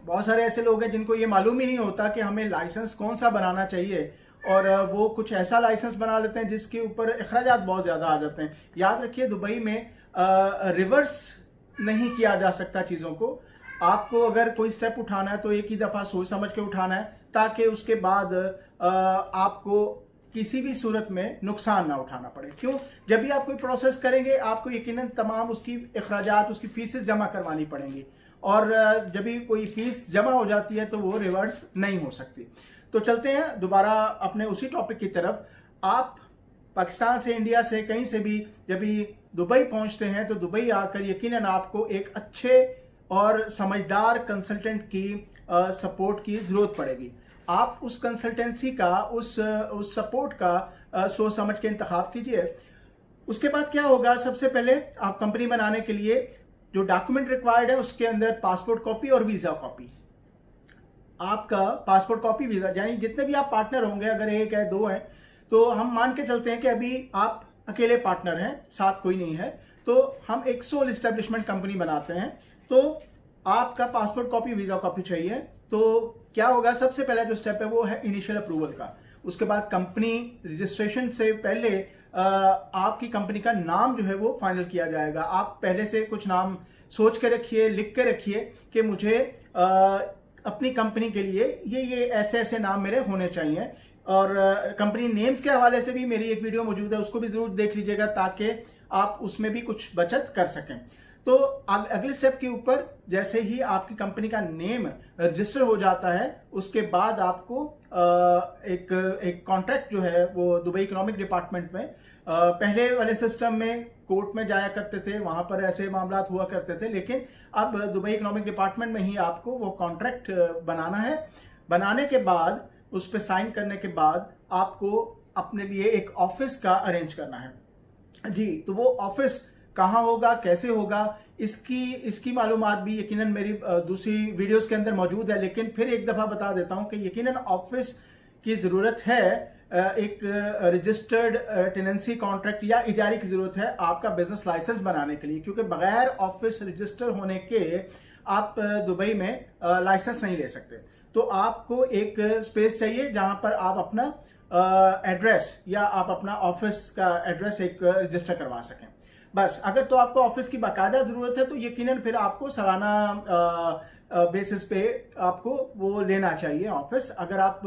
बहुत सारे ऐसे लोग हैं जिनको ये मालूम ही नहीं होता कि हमें लाइसेंस कौन सा बनाना चाहिए, और वो कुछ ऐसा लाइसेंस बना लेते हैं जिसके ऊपर अखराजात बहुत ज़्यादा आ जाते हैं। याद रखिए, दुबई में रिवर्स नहीं किया जा सकता चीज़ों को। आपको अगर कोई स्टेप उठाना है तो एक ही दफ़ा सोच समझ के उठाना है, ताकि उसके बाद आपको किसी भी सूरत में नुकसान ना उठाना पड़े। क्यों? जब भी आप कोई प्रोसेस करेंगे आपको यकीनन तमाम उसकी अखराजात, उसकी फीसेस जमा करवानी पड़ेंगी, और जब भी कोई फीस जमा हो जाती है तो वो रिवर्स नहीं हो सकती। तो चलते हैं दोबारा अपने उसी टॉपिक की तरफ। आप पाकिस्तान से, इंडिया से, कहीं से भी जब भी दुबई पहुंचते हैं तो दुबई आकर यकीनन आपको एक अच्छे और समझदार कंसल्टेंट की सपोर्ट की ज़रूरत पड़ेगी। आप उस कंसल्टेंसी का, उस सपोर्ट का सोच समझ के इंतखाब कीजिए। उसके बाद क्या होगा, सबसे पहले आप कंपनी बनाने के लिए जो डॉक्यूमेंट रिक्वायर्ड है उसके अंदर पासपोर्ट कॉपी और वीज़ा कॉपी। आपका पासपोर्ट कॉपी, वीज़ा, यानी जितने भी आप पार्टनर होंगे, अगर एक है, दो हैं, तो हम मान के चलते हैं कि अभी आप अकेले पार्टनर हैं, साथ कोई नहीं है, तो हम एक सोल एस्टेब्लिशमेंट कंपनी बनाते हैं। तो आपका पासपोर्ट कॉपी, वीज़ा कॉपी चाहिए। तो क्या होगा, सबसे पहला जो स्टेप है वो है इनिशियल अप्रूवल का। उसके बाद कंपनी रजिस्ट्रेशन से पहले आपकी कंपनी का नाम जो है वो फाइनल किया जाएगा। आप पहले से कुछ नाम सोच के रखिए, लिख के रखिए कि मुझे अपनी कंपनी के लिए ये ऐसे ऐसे नाम मेरे होने चाहिए। और कंपनी नेम्स के हवाले से भी मेरी एक वीडियो मौजूद है, उसको भी जरूर देख लीजिएगा ताकि आप उसमें भी कुछ बचत कर सकें। तो अगले स्टेप के ऊपर जैसे ही आपकी कंपनी का नेम रजिस्टर हो जाता है, उसके बाद आपको एक कॉन्ट्रैक्ट जो है वो दुबई इकोनॉमिक डिपार्टमेंट में, पहले वाले सिस्टम में कोर्ट में जाया करते थे, वहां पर ऐसे मामलात हुआ करते थे, लेकिन अब दुबई इकोनॉमिक डिपार्टमेंट में ही आपको वो कॉन्ट्रैक्ट बनाना है। बनाने के बाद, उस पर साइन करने के बाद आपको अपने लिए एक ऑफिस का अरेंज करना है जी। तो वो ऑफिस कहाँ होगा, कैसे होगा, इसकी मालूमात भी यकीनन मेरी दूसरी वीडियोस के अंदर मौजूद है, लेकिन फिर एक दफ़ा बता देता हूँ कि यकीनन ऑफिस की ज़रूरत है। एक रजिस्टर्ड टेनेंसी कॉन्ट्रैक्ट या इजारे की ज़रूरत है आपका बिजनेस लाइसेंस बनाने के लिए, क्योंकि बगैर ऑफिस रजिस्टर होने के आप दुबई में लाइसेंस नहीं ले सकते। तो आपको एक स्पेस चाहिए जहां पर आप अपना एड्रेस या आप अपना ऑफिस का एड्रेस एक रजिस्टर करवा सकें। बस, अगर तो आपको ऑफिस की बाकायदा ज़रूरत है तो यकीनन फिर आपको सालाना बेसिस पे आपको वो लेना चाहिए ऑफिस। अगर आप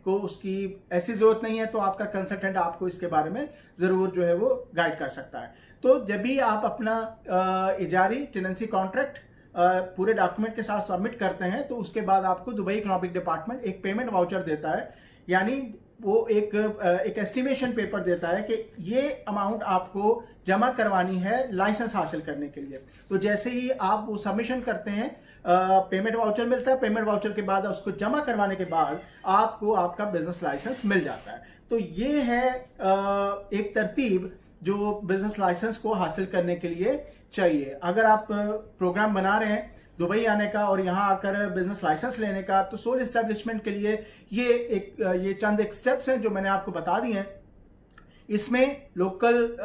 को उसकी ऐसी ज़रूरत नहीं है तो आपका कंसल्टेंट आपको इसके बारे में ज़रूर जो है वो गाइड कर सकता है। तो जब भी आप अपना इजारी टेनेंसी कॉन्ट्रैक्ट पूरे डॉक्यूमेंट के साथ सबमिट करते हैं तो उसके बाद आपको दुबई इकोनॉमिक डिपार्टमेंट एक पेमेंट वाउचर देता है, यानी वो एक एस्टिमेशन पेपर देता है कि ये अमाउंट आपको जमा करवानी है लाइसेंस हासिल करने के लिए। तो जैसे ही आप वो सबमिशन करते हैं, पेमेंट वाउचर मिलता है। पेमेंट वाउचर के बाद उसको जमा करवाने के बाद आपको आपका बिजनेस लाइसेंस मिल जाता है। तो ये है एक तरतीब जो बिजनेस लाइसेंस को हासिल करने के लिए चाहिए। अगर आप प्रोग्राम बना रहे हैं दुबई आने का और यहाँ आकर बिजनेस लाइसेंस लेने का, तो सोल एस्टेब्लिशमेंट के लिए ये चंद एक स्टेप्स हैं जो मैंने आपको बता दिए हैं। इसमें लोकल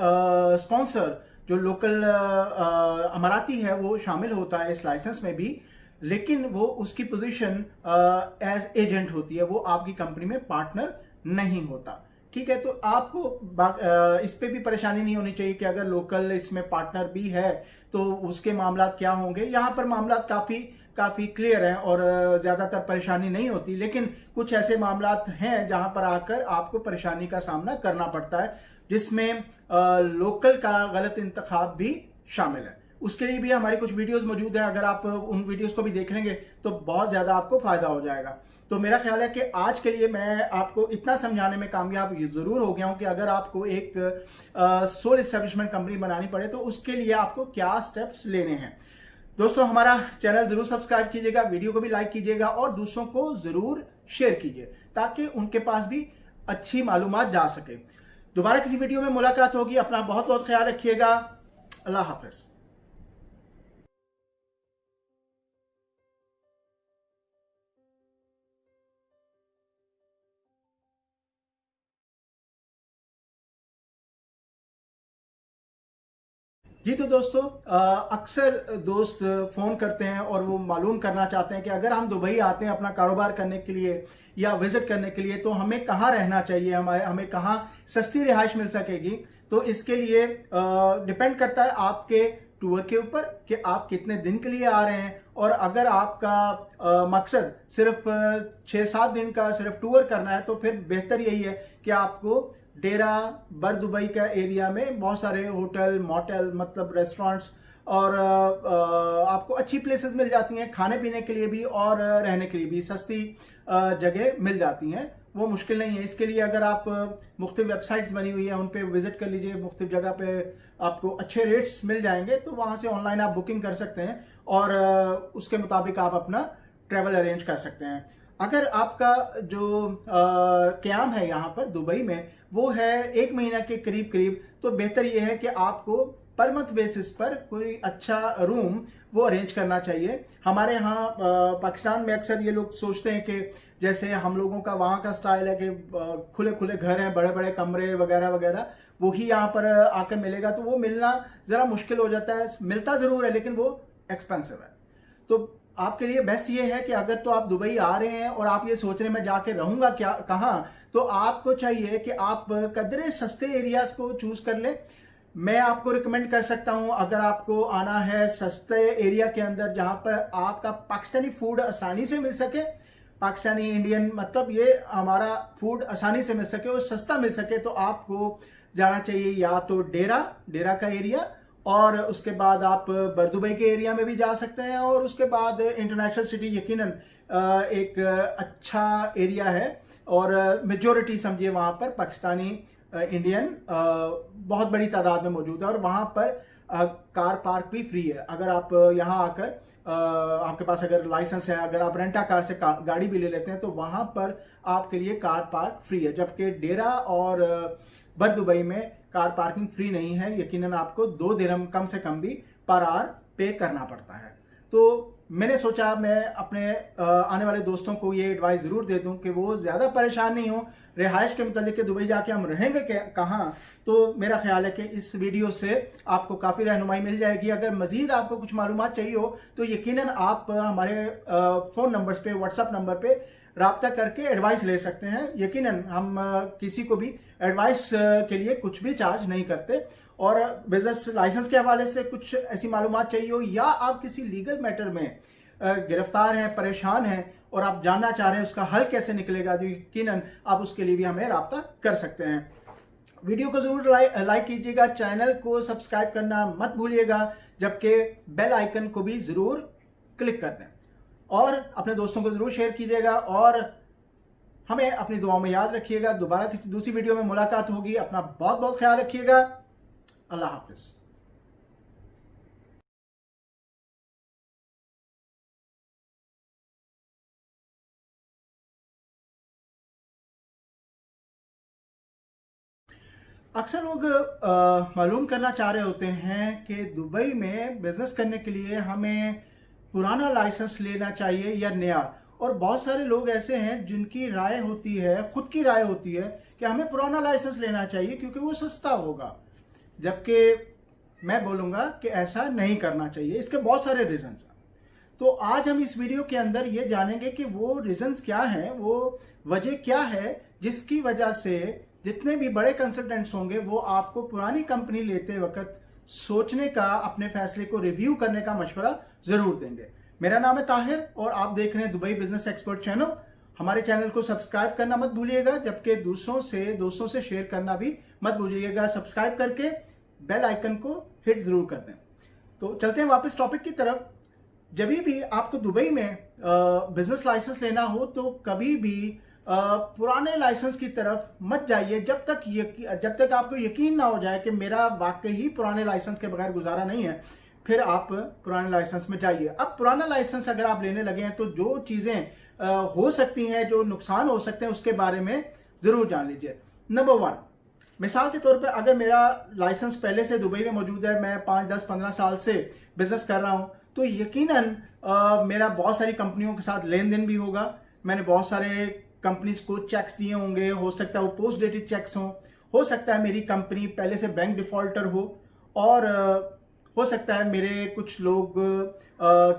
स्पॉन्सर, जो लोकल अमाराती है, वो शामिल होता है इस लाइसेंस में भी, लेकिन वो उसकी पोजीशन एज एजेंट होती है, वो आपकी कंपनी में पार्टनर नहीं होता। ठीक है, तो आपको इस पे भी परेशानी नहीं होनी चाहिए कि अगर लोकल इसमें पार्टनर भी है तो उसके मामलात क्या होंगे। यहाँ पर मामलात काफ़ी क्लियर हैं और ज़्यादातर परेशानी नहीं होती, लेकिन कुछ ऐसे मामलात हैं जहाँ पर आकर आपको परेशानी का सामना करना पड़ता है, जिसमें लोकल का गलत इंतखाब भी शामिल है। उसके लिए भी हमारी कुछ वीडियोस मौजूद हैं, अगर आप उन वीडियोस को भी देख लेंगे तो बहुत ज़्यादा आपको फ़ायदा हो जाएगा। तो मेरा ख्याल है कि आज के लिए मैं आपको इतना समझाने में कामयाब ज़रूर हो गया हूं कि अगर आपको एक सोल एस्टेब्लिशमेंट कंपनी बनानी पड़े तो उसके लिए आपको क्या स्टेप्स लेने हैं। दोस्तों, हमारा चैनल ज़रूर सब्सक्राइब कीजिएगा, वीडियो को भी लाइक कीजिएगा और दूसरों को ज़रूर शेयर कीजिए ताकि उनके पास भी अच्छी मालूमात जा सके। दोबारा किसी वीडियो में मुलाकात होगी। अपना बहुत बहुत ख्याल रखिएगा। अल्लाह हाफ़िज़। जी तो दोस्तों, अक्सर दोस्त फ़ोन करते हैं और वो मालूम करना चाहते हैं कि अगर हम दुबई आते हैं अपना कारोबार करने के लिए या विज़िट करने के लिए तो हमें कहाँ रहना चाहिए, हमें कहाँ सस्ती रिहाइश मिल सकेगी। तो इसके लिए डिपेंड करता है आपके टूर के ऊपर कि आप कितने दिन के लिए आ रहे हैं। और अगर आपका मकसद सिर्फ 6-7 दिन का सिर्फ टूर करना है तो फिर बेहतर यही है कि आपको डेरा बर दुबई का एरिया में बहुत सारे होटल मोटेल मतलब रेस्टोरेंट्स और आपको अच्छी प्लेसेस मिल जाती हैं खाने पीने के लिए भी और रहने के लिए भी सस्ती जगह मिल जाती हैं। वो मुश्किल नहीं है। इसके लिए अगर आप मुख्तलिफ वेबसाइट्स बनी हुई हैं उन पे विजिट कर लीजिए, मुख्तलिफ जगह पे आपको अच्छे रेट्स मिल जाएंगे तो वहाँ से ऑनलाइन आप बुकिंग कर सकते हैं और उसके मुताबिक आप अपना ट्रैवल अरेंज कर सकते हैं। अगर आपका जो क़याम है यहाँ पर दुबई में वो है 1 महीना के करीब करीब, तो बेहतर ये है कि आपको पर मंथ बेसिस पर कोई अच्छा रूम वो अरेंज करना चाहिए। हमारे यहाँ पाकिस्तान में अक्सर ये लोग सोचते हैं कि जैसे हम लोगों का वहाँ का स्टाइल है कि खुले खुले घर हैं, बड़े बड़े कमरे वगैरह वगैरह, वही यहाँ पर आकर मिलेगा तो वो मिलना ज़रा मुश्किल हो जाता है। मिलता ज़रूर है लेकिन वो एक्सपेंसिव है। तो आपके लिए बेस्ट ये है कि अगर तो आप दुबई आ रहे हैं और आप ये सोच रहे हैं मैं जाके रहूंगा क्या कहाँ, तो आपको चाहिए कि आप कदरे सस्ते एरियाज को चूज कर लें। मैं आपको रिकमेंड कर सकता हूं अगर आपको आना है सस्ते एरिया के अंदर जहां पर आपका पाकिस्तानी फूड आसानी से मिल सके, पाकिस्तानी इंडियन मतलब ये हमारा फूड आसानी से मिल सके और सस्ता मिल सके, तो आपको जाना चाहिए या तो डेरा का एरिया और उसके बाद आप बरदुबई के एरिया में भी जा सकते हैं और उसके बाद इंटरनेशनल सिटी यकीनन एक अच्छा एरिया है और मेजॉरिटी समझिए वहाँ पर पाकिस्तानी इंडियन बहुत बड़ी तादाद में मौजूद है और वहाँ पर कार पार्क भी फ्री है। अगर आप यहाँ आकर आपके पास अगर लाइसेंस है, अगर आप रेंटा कार से गाड़ी भी ले लेते हैं तो वहाँ पर आपके लिए कार पार्क फ्री है, जबकि डेरा और बरदुबई में कार पार्किंग फ्री नहीं है। यकीनन आपको 2 दिरहम कम से कम भी पर आवर पे करना पड़ता है। तो मैंने सोचा मैं अपने आने वाले दोस्तों को ये एडवाइस ज़रूर दे दूं कि वो ज़्यादा परेशान नहीं हो रिहाइश के मतलब कि दुबई जाके हम रहेंगे कहाँ। तो मेरा ख्याल है कि इस वीडियो से आपको काफ़ी रहनुमाई मिल जाएगी। अगर मज़ीद आपको कुछ मालूमात चाहिए हो तो यकीनन आप हमारे फ़ोन नंबर्स पे, व्हाट्सएप नंबर पे राब्ता करके एडवाइस ले सकते हैं। यकीनन हम किसी को भी एडवाइस के लिए कुछ भी चार्ज नहीं करते। और बिजनेस लाइसेंस के हवाले से कुछ ऐसी मालूमात चाहिए हो या आप किसी लीगल मैटर में गिरफ्तार हैं, परेशान हैं और आप जानना चाह रहे हैं उसका हल कैसे निकलेगा, तो यकीनन आप उसके लिए भी हमें राब्ता कर सकते हैं। वीडियो को जरूर लाइक कीजिएगा, चैनल को सब्सक्राइब करना मत भूलिएगा, जबकि बेल आइकन को भी जरूर क्लिक कर दें और अपने दोस्तों को जरूर शेयर कीजिएगा और हमें अपनी दुआओं में याद रखिएगा। दोबारा किसी दूसरी वीडियो में मुलाकात होगी। अपना बहुत बहुत ख्याल रखिएगा। अल्लाह हाफिज। अक्सर लोग मालूम करना चाह रहे होते हैं कि दुबई में बिजनेस करने के लिए हमें पुराना लाइसेंस लेना चाहिए या नया। और बहुत सारे लोग ऐसे हैं जिनकी राय होती है, खुद की राय होती है कि हमें पुराना लाइसेंस लेना चाहिए क्योंकि वो सस्ता होगा, जबकि मैं बोलूँगा कि ऐसा नहीं करना चाहिए। इसके बहुत सारे रीजंस हैं। तो आज हम इस वीडियो के अंदर ये जानेंगे कि वो रीजंस क्या हैं, वो वजह क्या है जिसकी वजह से जितने भी बड़े कंसल्टेंट्स होंगे वो आपको पुरानी कंपनी लेते वक्त सोचने का, अपने फैसले को रिव्यू करने का मशवरा जरूर देंगे। मेरा नाम है ताहिर और आप देख रहे हैं दुबई बिजनेस एक्सपर्ट चैनल। हमारे चैनल को सब्सक्राइब करना मत भूलिएगा, जबकि दोस्तों से शेयर करना भी मत भूलिएगा। सब्सक्राइब करके बेल आइकन को हिट जरूर कर दें। तो चलते हैं वापस टॉपिक की तरफ। जब भी आपको दुबई में बिजनेस लाइसेंस लेना हो तो कभी भी पुराने लाइसेंस की तरफ मत जाइए जब तक आपको यकीन ना हो जाए कि मेरा वाकई ही पुराने लाइसेंस के बगैर गुजारा नहीं है, फिर आप पुराने लाइसेंस में जाइए। अब पुराना लाइसेंस अगर आप लेने लगे हैं तो जो चीज़ें हो सकती हैं, जो नुकसान हो सकते हैं, उसके बारे में ज़रूर जान लीजिए। नंबर 1, मिसाल के तौर पे अगर मेरा लाइसेंस पहले से दुबई में मौजूद है, मैं 5, 10, 15 साल से बिजनेस कर रहा हूँ, तो यकीनन मेरा बहुत सारी कंपनियों के साथ लेन देन भी होगा। मैंने बहुत सारे कंपनीज को चेक्स दिए होंगे, हो सकता है वो पोस्ट डेटेड चेक्स हो सकता है मेरी कंपनी पहले से बैंक डिफॉल्टर हो और हो सकता है मेरे कुछ लोग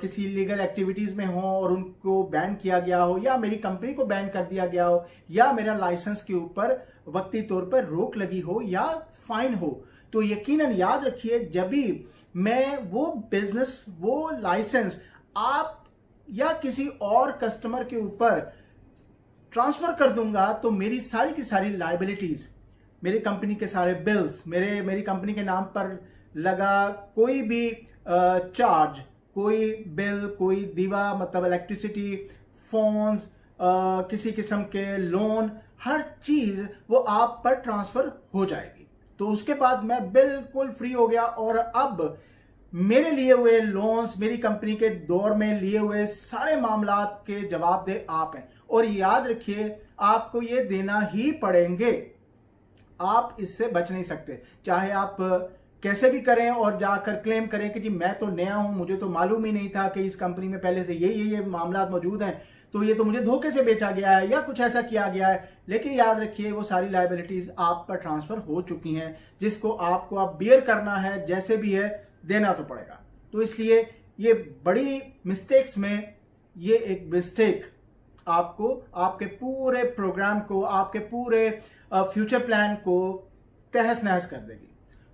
किसी लीगल एक्टिविटीज़ में हों और उनको बैन किया गया हो, या मेरी कंपनी को बैन कर दिया गया हो, या मेरा लाइसेंस के ऊपर वक्ती तौर पर रोक लगी हो या फाइन हो। तो यकीनन याद रखिए, जब भी मैं वो बिजनेस, वो लाइसेंस आप या किसी और कस्टमर के ऊपर ट्रांसफर कर दूंगा, तो मेरी सारी की सारी लाइबिलिटीज, मेरी कंपनी के सारे बिल्स, मेरी कंपनी के नाम पर लगा कोई भी चार्ज, कोई बिल, कोई दीवा, मतलब इलेक्ट्रिसिटी, फोन्स, किसी किस्म के लोन, हर चीज वो आप पर ट्रांसफर हो जाएगी। तो उसके बाद मैं बिल्कुल फ्री हो गया, और अब मेरे लिए हुए लोन्स, मेरी कंपनी के दौर में लिए हुए सारे मामलात के जवाबदेह आप हैं। और याद रखिए, आपको ये देना ही पड़ेंगे, आप इससे बच नहीं सकते। चाहे आप कैसे भी करें और जाकर क्लेम करें कि जी मैं तो नया हूं, मुझे तो मालूम ही नहीं था कि इस कंपनी में पहले से ये मामलात मौजूद हैं, तो ये तो मुझे धोखे से बेचा गया है या कुछ ऐसा किया गया है। लेकिन याद रखिए, वो सारी लायबिलिटीज आप पर ट्रांसफर हो चुकी हैं, जिसको आपको अब बियर करना है, जैसे भी है देना तो पड़ेगा। तो इसलिए ये बड़ी मिस्टेक्स में ये एक मिस्टेक आपको आपके पूरे प्रोग्राम को, आपके पूरे फ्यूचर प्लान को तहस नहस कर देगी।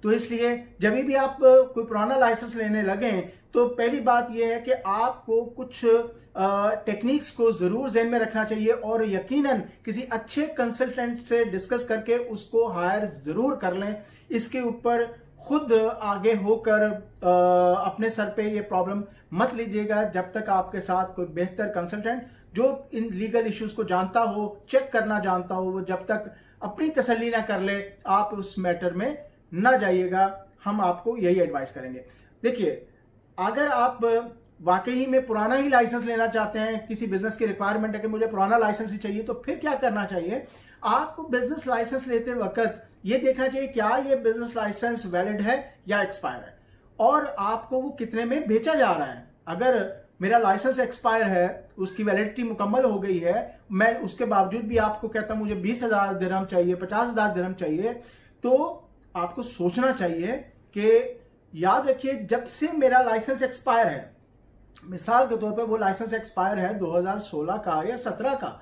तो इसलिए जब भी आप कोई पुराना लाइसेंस लेने लगें, तो पहली बात यह है कि आपको कुछ टेक्निक्स को जरूर ध्यान में रखना चाहिए, और यकीनन किसी अच्छे कंसल्टेंट से डिस्कस करके उसको हायर जरूर कर लें। इसके ऊपर खुद आगे होकर अपने सर पे ये प्रॉब्लम मत लीजिएगा, जब तक आपके साथ कोई बेहतर कंसल्टेंट जो इन लीगल इश्यूज को जानता हो, चेक करना जानता हो, वो जब तक अपनी तसल्ली ना कर ले, आप उस मैटर में ना जाइएगा। हम आपको यही एडवाइस करेंगे। देखिए, अगर आप वाकई में पुराना ही लाइसेंस लेना चाहते हैं, किसी बिजनेस की रिक्वायरमेंट है कि मुझे पुराना लाइसेंस ही चाहिए, तो फिर क्या करना चाहिए? आपको बिजनेस लाइसेंस लेते वक्त ये देखना चाहिए क्या ये बिजनेस लाइसेंस वैलिड है या एक्सपायर है, और आपको वो कितने में बेचा जा रहा है। अगर मेरा लाइसेंस एक्सपायर है, उसकी वैलिडिटी मुकम्मल हो गई है, मैं उसके बावजूद भी आपको कहता हूं मुझे 20,000 दिरहम चाहिए, 50,000 दिरहम चाहिए, तो आपको सोचना चाहिए कि याद रखिए, जब से मेरा लाइसेंस एक्सपायर है, मिसाल के तौर पर वो लाइसेंस एक्सपायर है 2016 का या 17 का,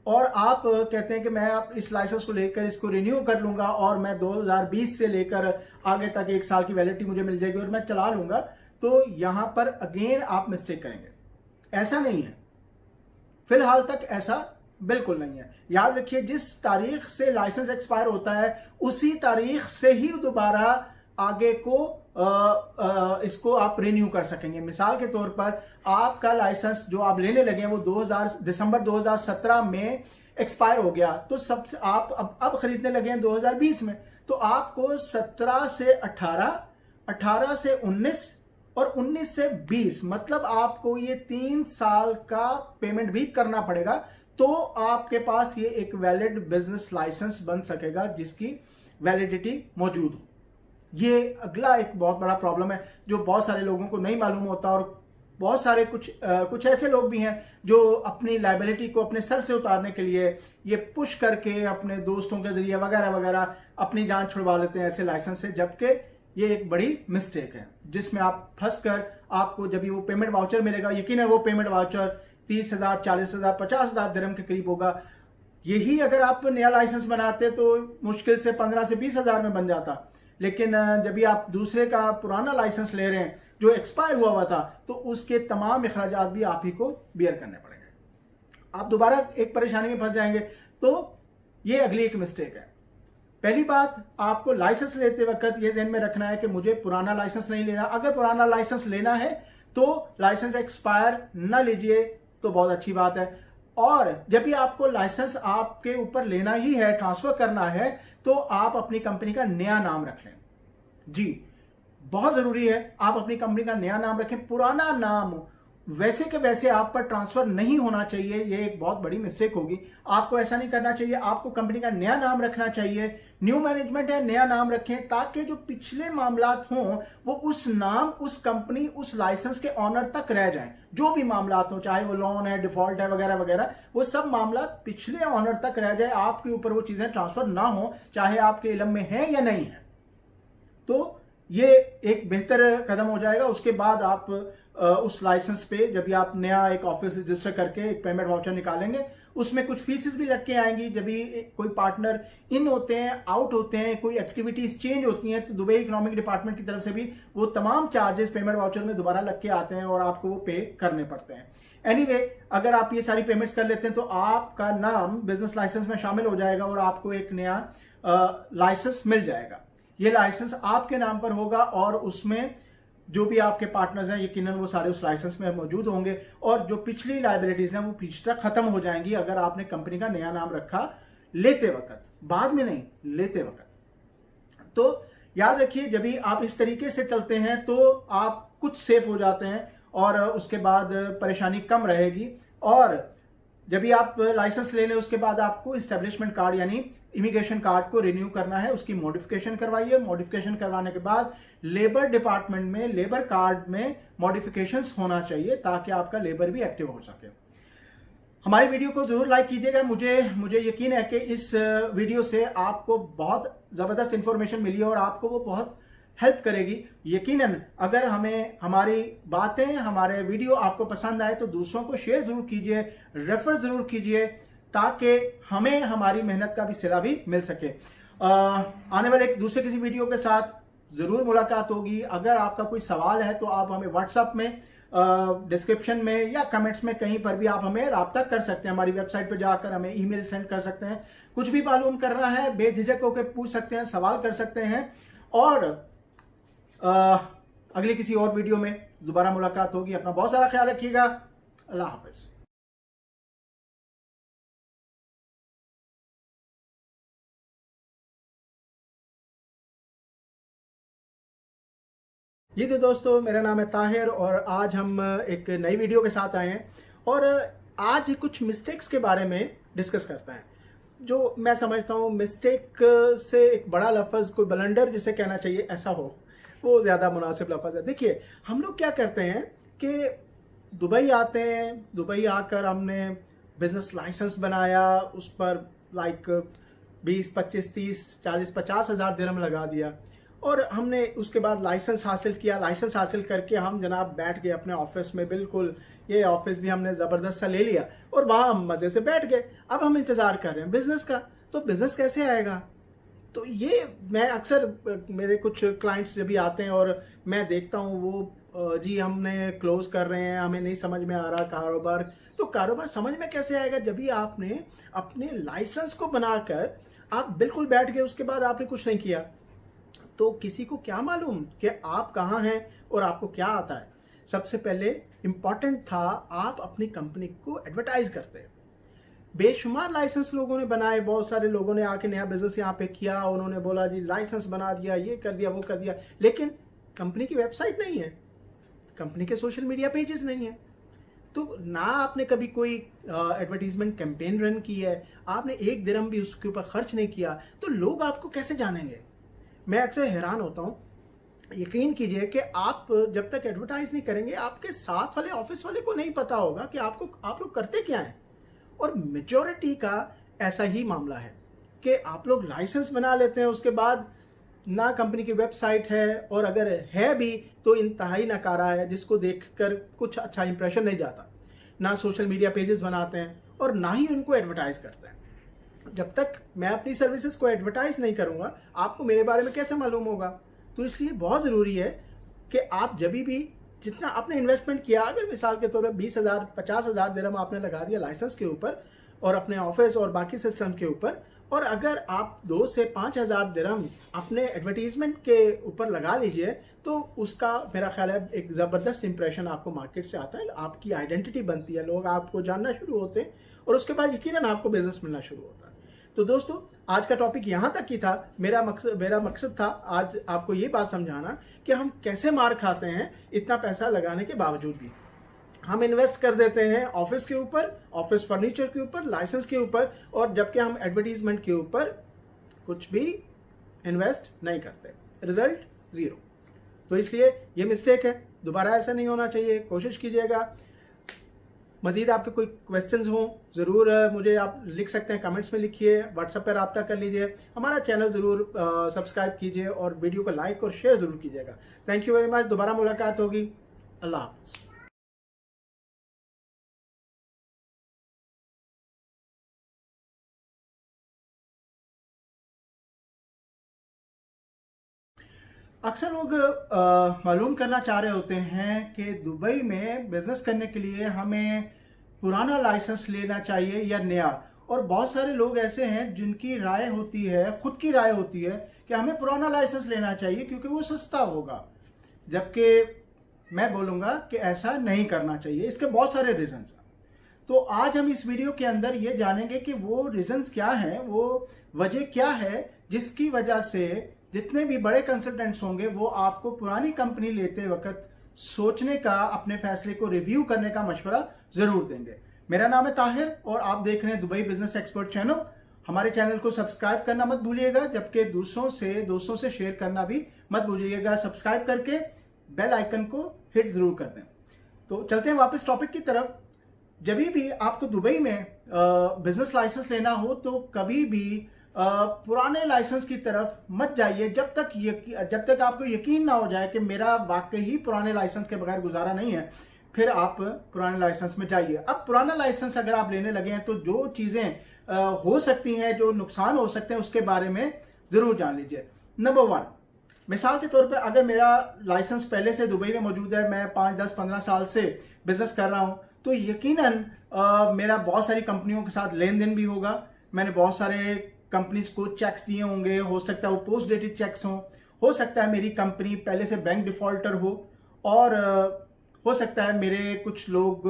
और आप कहते हैं कि मैं आप इस लाइसेंस को लेकर इसको रिन्यू कर लूंगा और मैं 2020 से लेकर आगे तक 1 साल की वैलिडिटी मुझे मिल जाएगी और मैं चला लूंगा, तो यहां पर अगेन आप मिस्टेक करेंगे। ऐसा नहीं है, फिलहाल तक ऐसा बिल्कुल नहीं है। याद रखिए, जिस तारीख से लाइसेंस एक्सपायर होता है उसी तारीख से ही दोबारा आगे को इसको आप रिन्यू कर सकेंगे। मिसाल के तौर पर आपका लाइसेंस जो आप लेने लगे हैं वो दिसंबर 2017 में एक्सपायर हो गया, तो सबसे आप अब खरीदने लगे हैं 2020 में, तो आपको 17 से 18, 18 से 19 और 19 से 20, मतलब आपको ये 3 साल का पेमेंट भी करना पड़ेगा, तो आपके पास ये एक वैलिड बिजनेस लाइसेंस बन सकेगा जिसकी वैलिडिटी मौजूद हो। ये अगला एक बहुत बड़ा प्रॉब्लम है जो बहुत सारे लोगों को नहीं मालूम होता, और बहुत सारे कुछ ऐसे लोग भी हैं जो अपनी लायबिलिटी को अपने सर से उतारने के लिए ये पुश करके अपने दोस्तों के जरिए वगैरह वगैरह अपनी जान छुड़वा लेते हैं ऐसे लाइसेंस से, जबकि ये एक बड़ी मिस्टेक है जिसमें आप फंस कर आपको जब वो पेमेंट वाउचर मिलेगा, यकीनन वो पेमेंट वाउचर 30,000, 40,000, 50,000 दिरहम के करीब होगा। यही अगर आप नया लाइसेंस बनाते तो मुश्किल से 15 से 20,000 में बन जाता, लेकिन जब भी आप दूसरे का पुराना लाइसेंस ले रहे हैं जो एक्सपायर हुआ था, तो उसके तमाम अखराजात भी आप ही को बियर करने पड़ेंगे। आप दोबारा एक परेशानी में फंस जाएंगे। तो ये अगली एक मिस्टेक है। पहली बात, आपको लाइसेंस लेते वक्त ये ध्यान में रखना है कि मुझे पुराना लाइसेंस नहीं लेना। अगर पुराना लाइसेंस लेना है तो लाइसेंस एक्सपायर ना लीजिए, तो बहुत अच्छी बात है। और जब भी आपको लाइसेंस आपके ऊपर लेना ही है, ट्रांसफर करना है, तो आप अपनी कंपनी का नया नाम रख लें। जी, बहुत जरूरी है आप अपनी कंपनी का नया नाम रखें। पुराना नाम वैसे के वैसे आप पर ट्रांसफर नहीं होना चाहिए, ये एक बहुत बड़ी मिस्टेक होगी। आपको ऐसा नहीं करना चाहिए, आपको कंपनी का नया नाम रखना चाहिए। न्यू मैनेजमेंट है, नया नाम रखें, ताकि जो पिछले मामलात हों वो उस नाम, उस कंपनी, उस लाइसेंस के ऑनर तक रह जाएं। जो भी मामलात हो, चाहे वो लोन है, डिफॉल्ट है वगैरह वगैरह, वो सब मामलात पिछले ऑनर तक रह जाए, आपके ऊपर वो चीजें ट्रांसफर ना हो, चाहे आपके इल्म में है या नहीं है। तो ये एक बेहतर कदम हो जाएगा। उसके बाद आप उस लाइसेंस पे जब भी आप नया एक ऑफिस रजिस्टर करके एक पेमेंट वाउचर निकालेंगे, उसमें कुछ फीसेस भी लग के आएंगी। जब भी कोई पार्टनर इन होते हैं, आउट होते हैं, कोई एक्टिविटीज चेंज होती हैं, तो दुबई इकोनॉमिक डिपार्टमेंट की तरफ से भी वो तमाम चार्जेस पेमेंट वाउचर में दोबारा लग के आते हैं और आपको वो पे करने पड़ते हैं। एनीवे, अगर आप ये सारी पेमेंट्स कर लेते हैं तो आपका नाम बिजनेस लाइसेंस में शामिल हो जाएगा और आपको एक नया लाइसेंस मिल जाएगा। ये लाइसेंस आपके नाम पर होगा और उसमें जो भी आपके पार्टनर्स हैं यकीनन वो सारे उस लाइसेंस में मौजूद होंगे और जो पिछली लायबिलिटीज हैं वो पीछे तक खत्म हो जाएंगी अगर आपने कंपनी का नया नाम रखा लेते वक्त, बाद में नहीं, लेते वक्त। तो याद रखिए, जब भी आप इस तरीके से चलते हैं तो आप कुछ सेफ हो जाते हैं और उसके बाद परेशानी कम रहेगी। और जब भी आप लाइसेंस ले लें उसके बाद आपको इस्टेब्लिशमेंट कार्ड यानी इमिग्रेशन कार्ड को रिन्यू करना है, उसकी मॉडिफिकेशन करवाइए। मॉडिफिकेशन करवाने के बाद लेबर डिपार्टमेंट में लेबर कार्ड में मॉडिफिकेशंस होना चाहिए ताकि आपका लेबर भी एक्टिव हो सके। हमारी वीडियो को जरूर लाइक कीजिएगा। मुझे यकीन है कि इस वीडियो से आपको बहुत जबरदस्त इंफॉर्मेशन मिली है और आपको वो बहुत हेल्प करेगी। यकीनन अगर हमें हमारी बातें, हमारे वीडियो आपको पसंद आए तो दूसरों को शेयर जरूर कीजिए, रेफर जरूर कीजिए ताकि हमें हमारी मेहनत का भी सिला भी मिल सके। आने वाले एक दूसरे किसी वीडियो के साथ जरूर मुलाकात होगी। अगर आपका कोई सवाल है तो आप हमें व्हाट्सएप में, डिस्क्रिप्शन में या कमेंट्स में कहीं पर भी आप हमें राब्ता कर सकते हैं। हमारी वेबसाइट पर जाकर हमें ईमेल सेंड कर सकते हैं। कुछ भी मालूम करना है बेझिझक होकर पूछ सकते हैं, सवाल कर सकते हैं। और अगली किसी और वीडियो में दोबारा मुलाकात होगी। अपना बहुत सारा ख्याल रखिएगा। अल्लाह हाफिज। जी तो दोस्तों, मेरा नाम है ताहिर और आज हम एक नई वीडियो के साथ आए हैं और आज कुछ मिस्टेक्स के बारे में डिस्कस करते हैं। जो मैं समझता हूँ मिस्टेक से एक बड़ा लफ्ज़, कोई ब्लंडर जिसे कहना चाहिए ऐसा हो, वो ज़्यादा मुनासिब लफ्ज़ है। देखिए, हम लोग क्या करते हैं कि दुबई आते हैं, दुबई आकर हमने बिज़नेस लाइसेंस बनाया, उस पर लाइक 20, 25, 30, 40, 50 हज़ार दिरहम लगा दिया और हमने उसके बाद लाइसेंस हासिल किया। लाइसेंस हासिल करके हम जनाब बैठ गए अपने ऑफिस में। बिल्कुल, ये ऑफिस भी हमने ज़बरदस्त सा ले लिया और वहाँ हम मज़े से बैठ गए। अब हम इंतज़ार कर रहे हैं बिज़नेस का, तो बिज़नेस कैसे आएगा? तो ये मैं अक्सर, मेरे कुछ क्लाइंट्स जब भी आते हैं और मैं देखता हूँ वो जी हमने क्लोज कर रहे हैं, हमें नहीं समझ में आ रहा कारोबार। तो कारोबार समझ में कैसे आएगा जब भी आपने अपने लाइसेंस को बनाकर आप बिल्कुल बैठ गए, उसके बाद आपने कुछ नहीं किया। तो किसी को क्या मालूम कि आप कहाँ हैं और आपको क्या आता है। सबसे पहले इम्पॉर्टेंट था आप अपनी कंपनी को एडवर्टाइज करते हैं। बेशुमार लाइसेंस लोगों ने बनाए, बहुत सारे लोगों ने आके नया बिजनेस यहाँ पे किया, उन्होंने बोला जी लाइसेंस बना दिया, ये कर दिया, वो कर दिया, लेकिन कंपनी की वेबसाइट नहीं है, कंपनी के सोशल मीडिया पेजेस नहीं है। तो ना आपने कभी कोई एडवर्टीजमेंट कैंपेन रन की है, आपने एक दिरहम भी उसके ऊपर खर्च नहीं किया, तो लोग आपको कैसे जानेंगे? मैं अक्सर हैरान होता हूँ। यकीन कीजिए कि आप जब तक एडवर्टाइज नहीं करेंगे, आपके साथ वाले ऑफिस वाले को नहीं पता होगा कि आप लोग करते क्या हैं। और मेजॉरिटी का ऐसा ही मामला है कि आप लोग लाइसेंस बना लेते हैं, उसके बाद ना कंपनी की वेबसाइट है और अगर है भी तो इंतहाई नकारा है, जिसको देखकर कुछ अच्छा इंप्रेशन नहीं जाता। ना सोशल मीडिया पेजेस बनाते हैं और ना ही उनको एडवर्टाइज करते हैं। जब तक मैं अपनी सर्विसेज को एडवर्टाइज नहीं करूंगा, आपको मेरे बारे में कैसे मालूम होगा? तो इसलिए बहुत ज़रूरी है कि आप जब भी जितना आपने इन्वेस्टमेंट किया, अगर मिसाल के तौर पर 20,000, 50,000 दिरहम आपने लगा दिया लाइसेंस के ऊपर और अपने ऑफिस और बाकी सिस्टम के ऊपर, और अगर आप 2 से 5,000 दिरहम अपने एडवर्टीजमेंट के ऊपर लगा लीजिए, तो उसका मेरा ख्याल है एक ज़बरदस्त इंप्रेशन आपको मार्केट से आता है, आपकी आइडेंटिटी बनती है, लोग आपको जानना शुरू होते हैं और उसके बाद यकीनन आपको बिजनेस मिलना शुरू होता है। तो दोस्तों, आज का टॉपिक यहाँ तक ही था। मेरा मकसद था आज आपको ये बात समझाना कि हम कैसे मार खाते हैं इतना पैसा लगाने के बावजूद भी। हम इन्वेस्ट कर देते हैं ऑफिस के ऊपर, ऑफिस फर्नीचर के ऊपर, लाइसेंस के ऊपर, और जबकि हम एडवर्टीजमेंट के ऊपर कुछ भी इन्वेस्ट नहीं करते, रिजल्ट ज़ीरो। तो इसलिए ये मिस्टेक है, दोबारा ऐसा नहीं होना चाहिए। कोशिश कीजिएगा मज़ीद आपके कोई क्वेश्चंस हों ज़रूर मुझे आप लिख सकते हैं, कमेंट्स में लिखिए, व्हाट्सएप पर रब्ता कर लीजिए। हमारा चैनल ज़रूर सब्सक्राइब कीजिए और वीडियो को लाइक और शेयर ज़रूर कीजिएगा। Thank you very much. दोबारा मुलाकात होगी। अल्लाह हाफ़िज़। अक्सर लोग मालूम करना चाह रहे होते हैं कि दुबई में बिजनेस करने के लिए हमें पुराना लाइसेंस लेना चाहिए या नया। और बहुत सारे लोग ऐसे हैं जिनकी राय होती है, खुद की राय होती है कि हमें पुराना लाइसेंस लेना चाहिए क्योंकि वो सस्ता होगा, जबकि मैं बोलूँगा कि ऐसा नहीं करना चाहिए। इसके बहुत सारे रीजंस हैं। तो आज हम इस वीडियो के अंदर ये जानेंगे कि वो रीजंस क्या हैं, वो वजह क्या है जिसकी वजह से जितने भी बड़े कंसल्टेंट्स होंगे वो आपको पुरानी कंपनी लेते वक्त सोचने का, अपने फैसले को रिव्यू करने का मशवरा जरूर देंगे। मेरा नाम है ताहिर और आप देख रहे हैं दुबई बिजनेस एक्सपर्ट चैनल। हमारे चैनल को सब्सक्राइब करना मत भूलिएगा, जबकि दोस्तों से शेयर करना भी मत भूलिएगा। सब्सक्राइब करके बेल आइकन को हिट जरूर कर दें। तो चलते हैं वापस टॉपिक की तरफ। जब भी आपको दुबई में बिजनेस लाइसेंस लेना हो तो कभी भी पुराने लाइसेंस की तरफ मत जाइए जब तक आपको यकीन ना हो जाए कि मेरा वाकई ही पुराने लाइसेंस के बगैर गुजारा नहीं है, फिर आप पुराने लाइसेंस में जाइए। अब पुराना लाइसेंस अगर आप लेने लगे हैं तो जो चीज़ें हो सकती हैं, जो नुकसान हो सकते हैं, उसके बारे में ज़रूर जान लीजिए। नंबर 1, मिसाल के तौर पे अगर मेरा लाइसेंस पहले से दुबई में मौजूद है, मैं 5, 10, 15 साल से बिजनेस कर रहा हूँ, तो यकीनन मेरा बहुत सारी कंपनियों के साथ लेन देन भी होगा। मैंने बहुत सारे कंपनीज को चेक्स दिए होंगे, हो सकता है वो पोस्ट डेटेड चेक्स हों, हो सकता है मेरी कंपनी पहले से बैंक डिफॉल्टर हो, और हो सकता है मेरे कुछ लोग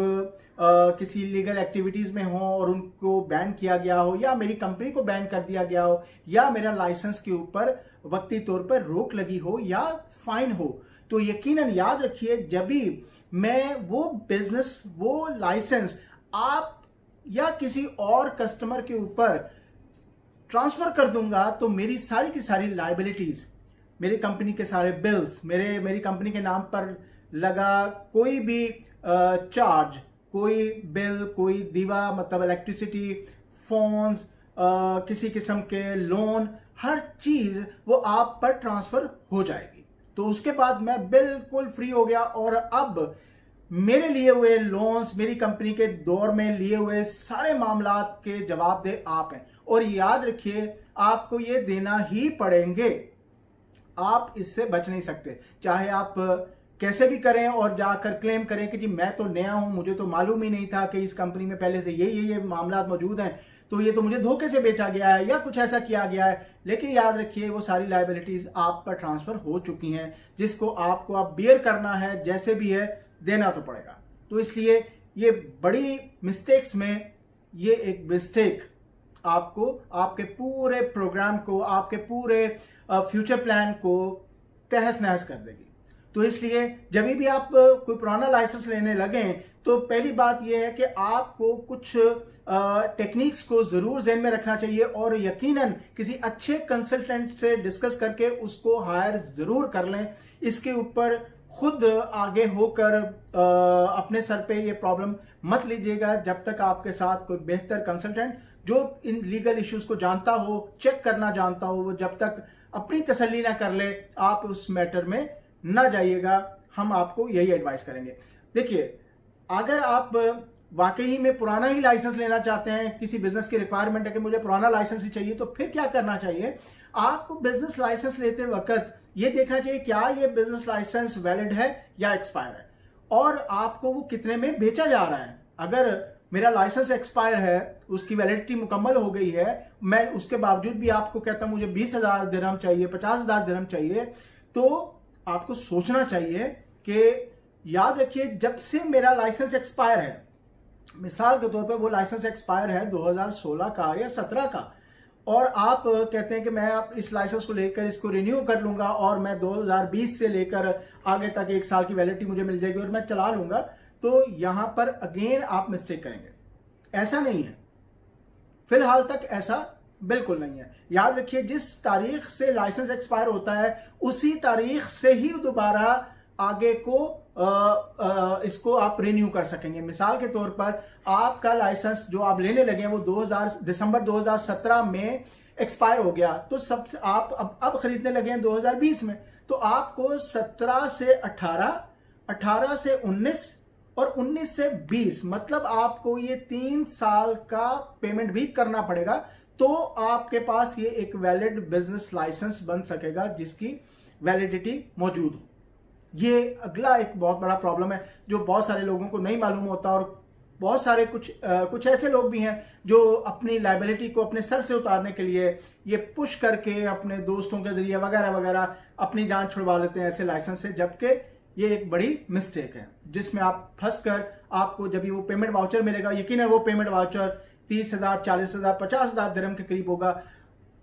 किसी लीगल एक्टिविटीज़ में हों और उनको बैन किया गया हो, या मेरी कंपनी को बैन कर दिया गया हो, या मेरा लाइसेंस के ऊपर वक्ती तौर पर रोक लगी हो या फाइन हो। तो यकीनन याद रखिए, जब भी मैं वो बिजनेस, वो लाइसेंस आप या किसी और कस्टमर के ऊपर ट्रांसफर कर दूंगा तो मेरी सारी की सारी लाइबिलिटीज, मेरी कंपनी के सारे बिल्स, मेरी कंपनी के नाम पर लगा कोई भी चार्ज, कोई बिल, कोई दीवा, मतलब इलेक्ट्रिसिटी, फोन्स, किसी किस्म के लोन, हर चीज वो आप पर ट्रांसफर हो जाएगी। तो उसके बाद मैं बिल्कुल फ्री हो गया और अब मेरे लिए हुए लोन्स, मेरी कंपनी के दौर में लिए हुए सारे मामलात के जवाबदेह आप हैं। और याद रखिए, आपको ये देना ही पड़ेंगे, आप इससे बच नहीं सकते। चाहे आप कैसे भी करें और जाकर क्लेम करें कि जी मैं तो नया हूं, मुझे तो मालूम ही नहीं था कि इस कंपनी में पहले से ये मामलात मौजूद हैं, तो ये तो मुझे धोखे से बेचा गया है या कुछ ऐसा किया गया है। लेकिन याद रखिए, वो सारी लाइबिलिटीज आप पर ट्रांसफर हो चुकी हैं, जिसको आपको अब बियर करना है, जैसे भी है देना तो पड़ेगा। तो इसलिए ये बड़ी मिस्टेक्स में ये एक मिस्टेक आपको आपके पूरे प्रोग्राम को, आपके पूरे फ्यूचर प्लान को तहस नहस कर देगी। तो इसलिए जब भी आप कोई पुराना लाइसेंस लेने लगें तो पहली बात यह है कि आपको कुछ टेक्निक्स को जरूर ध्यान में रखना चाहिए और यकीनन किसी अच्छे कंसल्टेंट से डिस्कस करके उसको हायर जरूर कर लें। इसके ऊपर खुद आगे होकर अपने सर पे ये प्रॉब्लम मत लीजिएगा जब तक आपके साथ कोई बेहतर कंसल्टेंट जो इन लीगल इश्यूज को जानता हो, चेक करना जानता हो, वो जब तक अपनी तसल्ली ना कर ले, आप उस मैटर में ना जाइएगा। हम आपको यही एडवाइस करेंगे। देखिए, अगर आप वाकई में पुराना ही लाइसेंस लेना चाहते हैं, किसी बिजनेस की रिक्वायरमेंट है कि मुझे पुराना लाइसेंस ही चाहिए, तो फिर क्या करना चाहिए? आपको बिजनेस लाइसेंस लेते वक्त ये देखना चाहिए क्या ये बिजनेस लाइसेंस वैलिड है या एक्सपायर है, और आपको वो कितने में बेचा जा रहा है। अगर मेरा लाइसेंस एक्सपायर है, उसकी वैलिडिटी मुकम्मल हो गई है, मैं उसके बावजूद भी आपको कहता हूं मुझे 20,000 दिरहम चाहिए, 50,000 दिरहम चाहिए, तो आपको सोचना चाहिए कि याद रखिए, जब से मेरा लाइसेंस एक्सपायर है, मिसाल के तौर पे वो लाइसेंस एक्सपायर है 2016 का या 17 का, और आप कहते हैं कि मैं आप इस लाइसेंस को लेकर इसको रिन्यू कर लूंगा और मैं 2020 से लेकर आगे तक 1 साल की वैलिडिटी मुझे मिल जाएगी और मैं चला लूंगा, तो यहां पर अगेन आप मिस्टेक करेंगे। ऐसा नहीं है, फिलहाल तक ऐसा बिल्कुल नहीं है। याद रखिए, जिस तारीख से लाइसेंस एक्सपायर होता है उसी तारीख से ही दोबारा आगे को इसको आप रिन्यू कर सकेंगे। मिसाल के तौर पर आपका लाइसेंस जो आप लेने लगे हैं वो दिसंबर 2017 में एक्सपायर हो गया, तो सबसे आप अब खरीदने लगे हैं 2020 में, तो आपको 17 से 18, 18 से 19 और 19 से 20, मतलब आपको ये 3 साल का पेमेंट भी करना पड़ेगा, तो आपके पास ये एक वैलिड बिजनेस लाइसेंस बन सकेगा जिसकी वैलिडिटी मौजूद हो। ये अगला एक बहुत बड़ा प्रॉब्लम है जो बहुत सारे लोगों को नहीं मालूम होता, और बहुत सारे कुछ ऐसे लोग भी हैं जो अपनी लायबिलिटी को अपने सर से उतारने के लिए ये पुश करके अपने दोस्तों के जरिए वगैरह वगैरह अपनी जान छुड़वा लेते हैं ऐसे लाइसेंस से, जबकि ये एक बड़ी मिस्टेक है जिसमें आप फंस कर आपको जब वो पेमेंट वाउचर मिलेगा, यकीनन वो पेमेंट वाउचर 30,000, 40,000, 50,000 दिरहम के करीब होगा।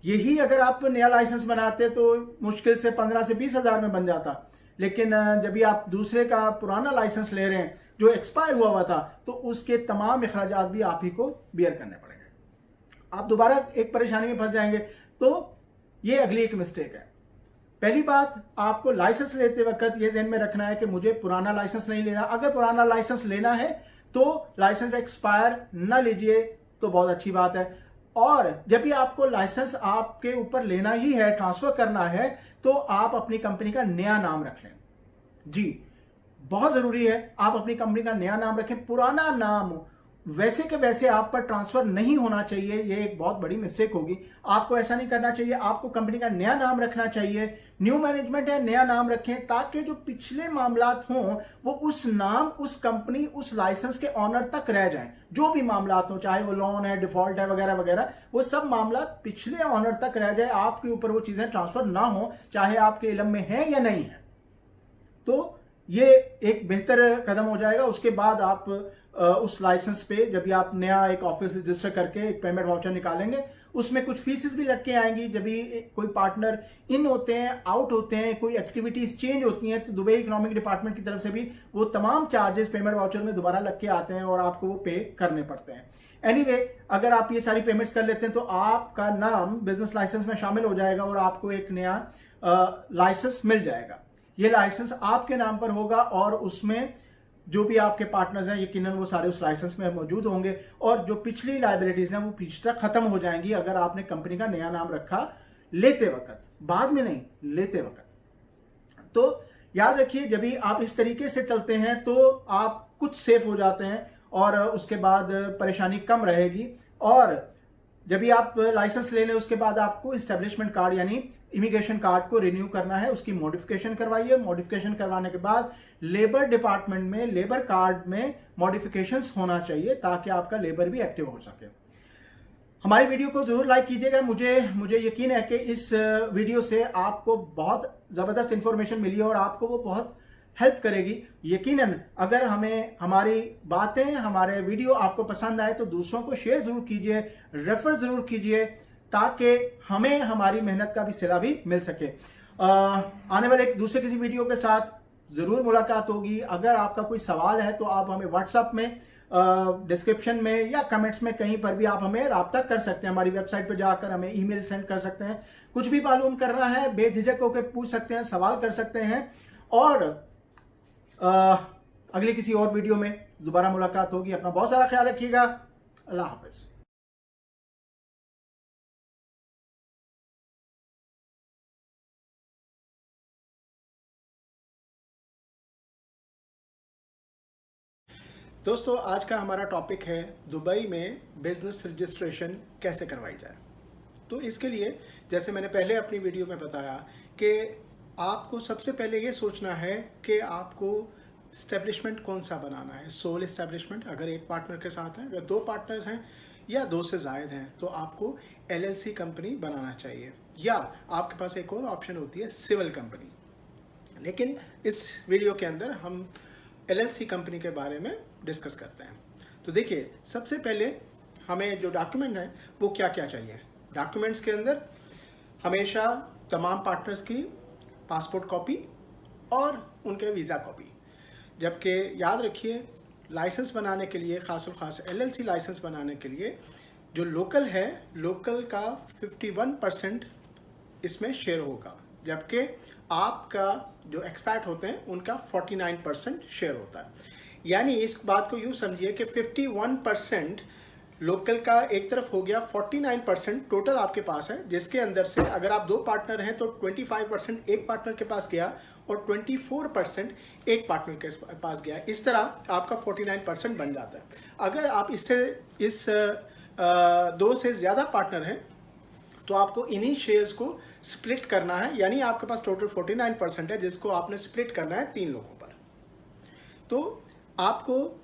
यही अगर आप नया लाइसेंस बनाते तो मुश्किल से 15 से 20,000 में बन जाता, लेकिन जब भी आप दूसरे का पुराना लाइसेंस ले रहे हैं जो एक्सपायर हुआ था, तो उसके तमाम अखराजात भी आप ही को बियर करने पड़ेंगे। आप दोबारा एक परेशानी में फंस जाएंगे। तो ये अगली एक मिस्टेक है। पहली बात, आपको लाइसेंस लेते वक्त ये ध्यान में रखना है कि मुझे पुराना लाइसेंस नहीं लेना। अगर पुराना लाइसेंस लेना है तो लाइसेंस एक्सपायर ना लीजिए तो बहुत अच्छी बात है। और जब भी आपको लाइसेंस आपके ऊपर लेना ही है, ट्रांसफर करना है, तो आप अपनी कंपनी का नया नाम रख लें। जी, बहुत जरूरी है आप अपनी कंपनी का नया नाम रखें। पुराना नाम वैसे के वैसे आप पर ट्रांसफर नहीं होना चाहिए, ये एक बहुत बड़ी मिस्टेक होगी। आपको ऐसा नहीं करना चाहिए, आपको कंपनी का नया नाम रखना चाहिए। न्यू मैनेजमेंट है, नया नाम रखें, ताकि जो पिछले मामलात हों वो उस नाम, उस कंपनी, उस लाइसेंस के ऑनर तक रह जाएं। जो भी मामलात हों, चाहे वो लोन है, डिफॉल्ट है वगैरह वगैरह, वो सब मामलात पिछले ऑनर तक रह जाए, आपके ऊपर वो चीजें ट्रांसफर ना हो, चाहे आपके इल्म में है या नहीं है। तो ये एक बेहतर कदम हो जाएगा। उसके बाद आप उस लाइसेंस पे जब भी आप नया एक ऑफिस रजिस्टर करके एक पेमेंट वाउचर निकालेंगे, उसमें कुछ फीसेस भी लग के आएंगी। जब भी कोई पार्टनर इन होते हैं, आउट होते हैं, कोई एक्टिविटीज चेंज होती हैं, तो दुबई इकोनॉमिक डिपार्टमेंट की तरफ से भी वो तमाम चार्जेस पेमेंट वाउचर में दोबारा लग के आते हैं और आपको वो पे करने पड़ते हैं। एनीवे, अगर आप ये सारी पेमेंट्स कर लेते हैं तो आपका नाम बिजनेस लाइसेंस में शामिल हो जाएगा और आपको एक नया लाइसेंस मिल जाएगा। ये लाइसेंस आपके नाम पर होगा और उसमें जो भी आपके पार्टनर्स हैं यकीनन वो सारे उस लाइसेंस में मौजूद होंगे, और जो पिछली लायबिलिटीज हैं वो पीछे तक खत्म हो जाएंगी अगर आपने कंपनी का नया नाम रखा लेते वक्त, बाद में नहीं, लेते वक्त। तो याद रखिए, जब भी आप इस तरीके से चलते हैं तो आप कुछ सेफ हो जाते हैं और उसके बाद परेशानी कम रहेगी। और जब भी आप लाइसेंस ले लें उसके बाद आपको एस्टेब्लिशमेंट कार्ड यानी इमिग्रेशन कार्ड को रिन्यू करना है, उसकी मॉडिफिकेशन करवाइए। मॉडिफिकेशन करवाने के बाद लेबर डिपार्टमेंट में लेबर कार्ड में मॉडिफिकेशंस होना चाहिए ताकि आपका लेबर भी एक्टिव हो सके। हमारी वीडियो को जरूर लाइक कीजिएगा। मुझे यकीन है कि इस वीडियो से आपको बहुत जबरदस्त इंफॉर्मेशन मिली है और आपको वो बहुत हेल्प करेगी। यकीनन अगर हमें हमारी बातें, हमारे वीडियो आपको पसंद आए तो दूसरों को शेयर जरूर कीजिए, रेफर जरूर कीजिए, ताकि हमें हमारी मेहनत का भी सिला भी मिल सके। आने वाले एक दूसरे किसी वीडियो के साथ जरूर मुलाकात होगी। अगर आपका कोई सवाल है तो आप हमें व्हाट्सएप में, डिस्क्रिप्शन में या कमेंट्स में कहीं पर भी आप हमें राब्ता कर सकते हैं। हमारी वेबसाइट पर जाकर हमें ईमेल सेंड कर सकते हैं। कुछ भी मालूम करना है बेझिझक होकर पूछ सकते हैं, सवाल कर सकते हैं। और अगली किसी और वीडियो में दोबारा मुलाकात होगी। अपना बहुत सारा ख्याल रखिएगा। अल्लाह हाफिज। दोस्तों, आज का हमारा टॉपिक है दुबई में बिजनेस रजिस्ट्रेशन कैसे करवाई जाए। तो इसके लिए जैसे मैंने पहले अपनी वीडियो में बताया कि आपको सबसे पहले ये सोचना है कि आपको इस्टेब्लिशमेंट कौन सा बनाना है। सोल इस्टेब्लिशमेंट अगर एक पार्टनर के साथ है, अगर दो पार्टनर्स हैं या दो से ज़ायद हैं तो आपको LLC कंपनी बनाना चाहिए, या आपके पास एक और ऑप्शन होती है सिविल कंपनी। लेकिन इस वीडियो के अंदर हम LLC कंपनी के बारे में डिस्कस करते हैं। तो देखिए, सबसे पहले हमें जो डॉक्यूमेंट है वो क्या क्या चाहिए। डॉक्यूमेंट्स के अंदर हमेशा तमाम पार्टनर्स की पासपोर्ट कॉपी और उनके वीज़ा कॉपी। जबकि याद रखिए, लाइसेंस बनाने के लिए, ख़ास LLC लाइसेंस बनाने के लिए जो लोकल है, लोकल का 51% इसमें शेयर होगा, जबकि आपका जो एक्सपैट होते हैं उनका 49% शेयर होता है। यानी इस बात को यूँ समझिए कि 51% लोकल का एक तरफ हो गया, 49% टोटल आपके पास है, जिसके अंदर से अगर आप 2 पार्टनर हैं तो 25% एक पार्टनर के पास गया और 24% एक पार्टनर के पास गया। इस तरह आपका 49% बन जाता है। अगर आप इस 2 से ज़्यादा पार्टनर हैं तो आपको इन्हीं शेयर्स को स्प्लिट करना है, यानी आपके पास टोटल 49% है जिसको आपने स्प्लिट करना है 3 लोगों पर। तो आपको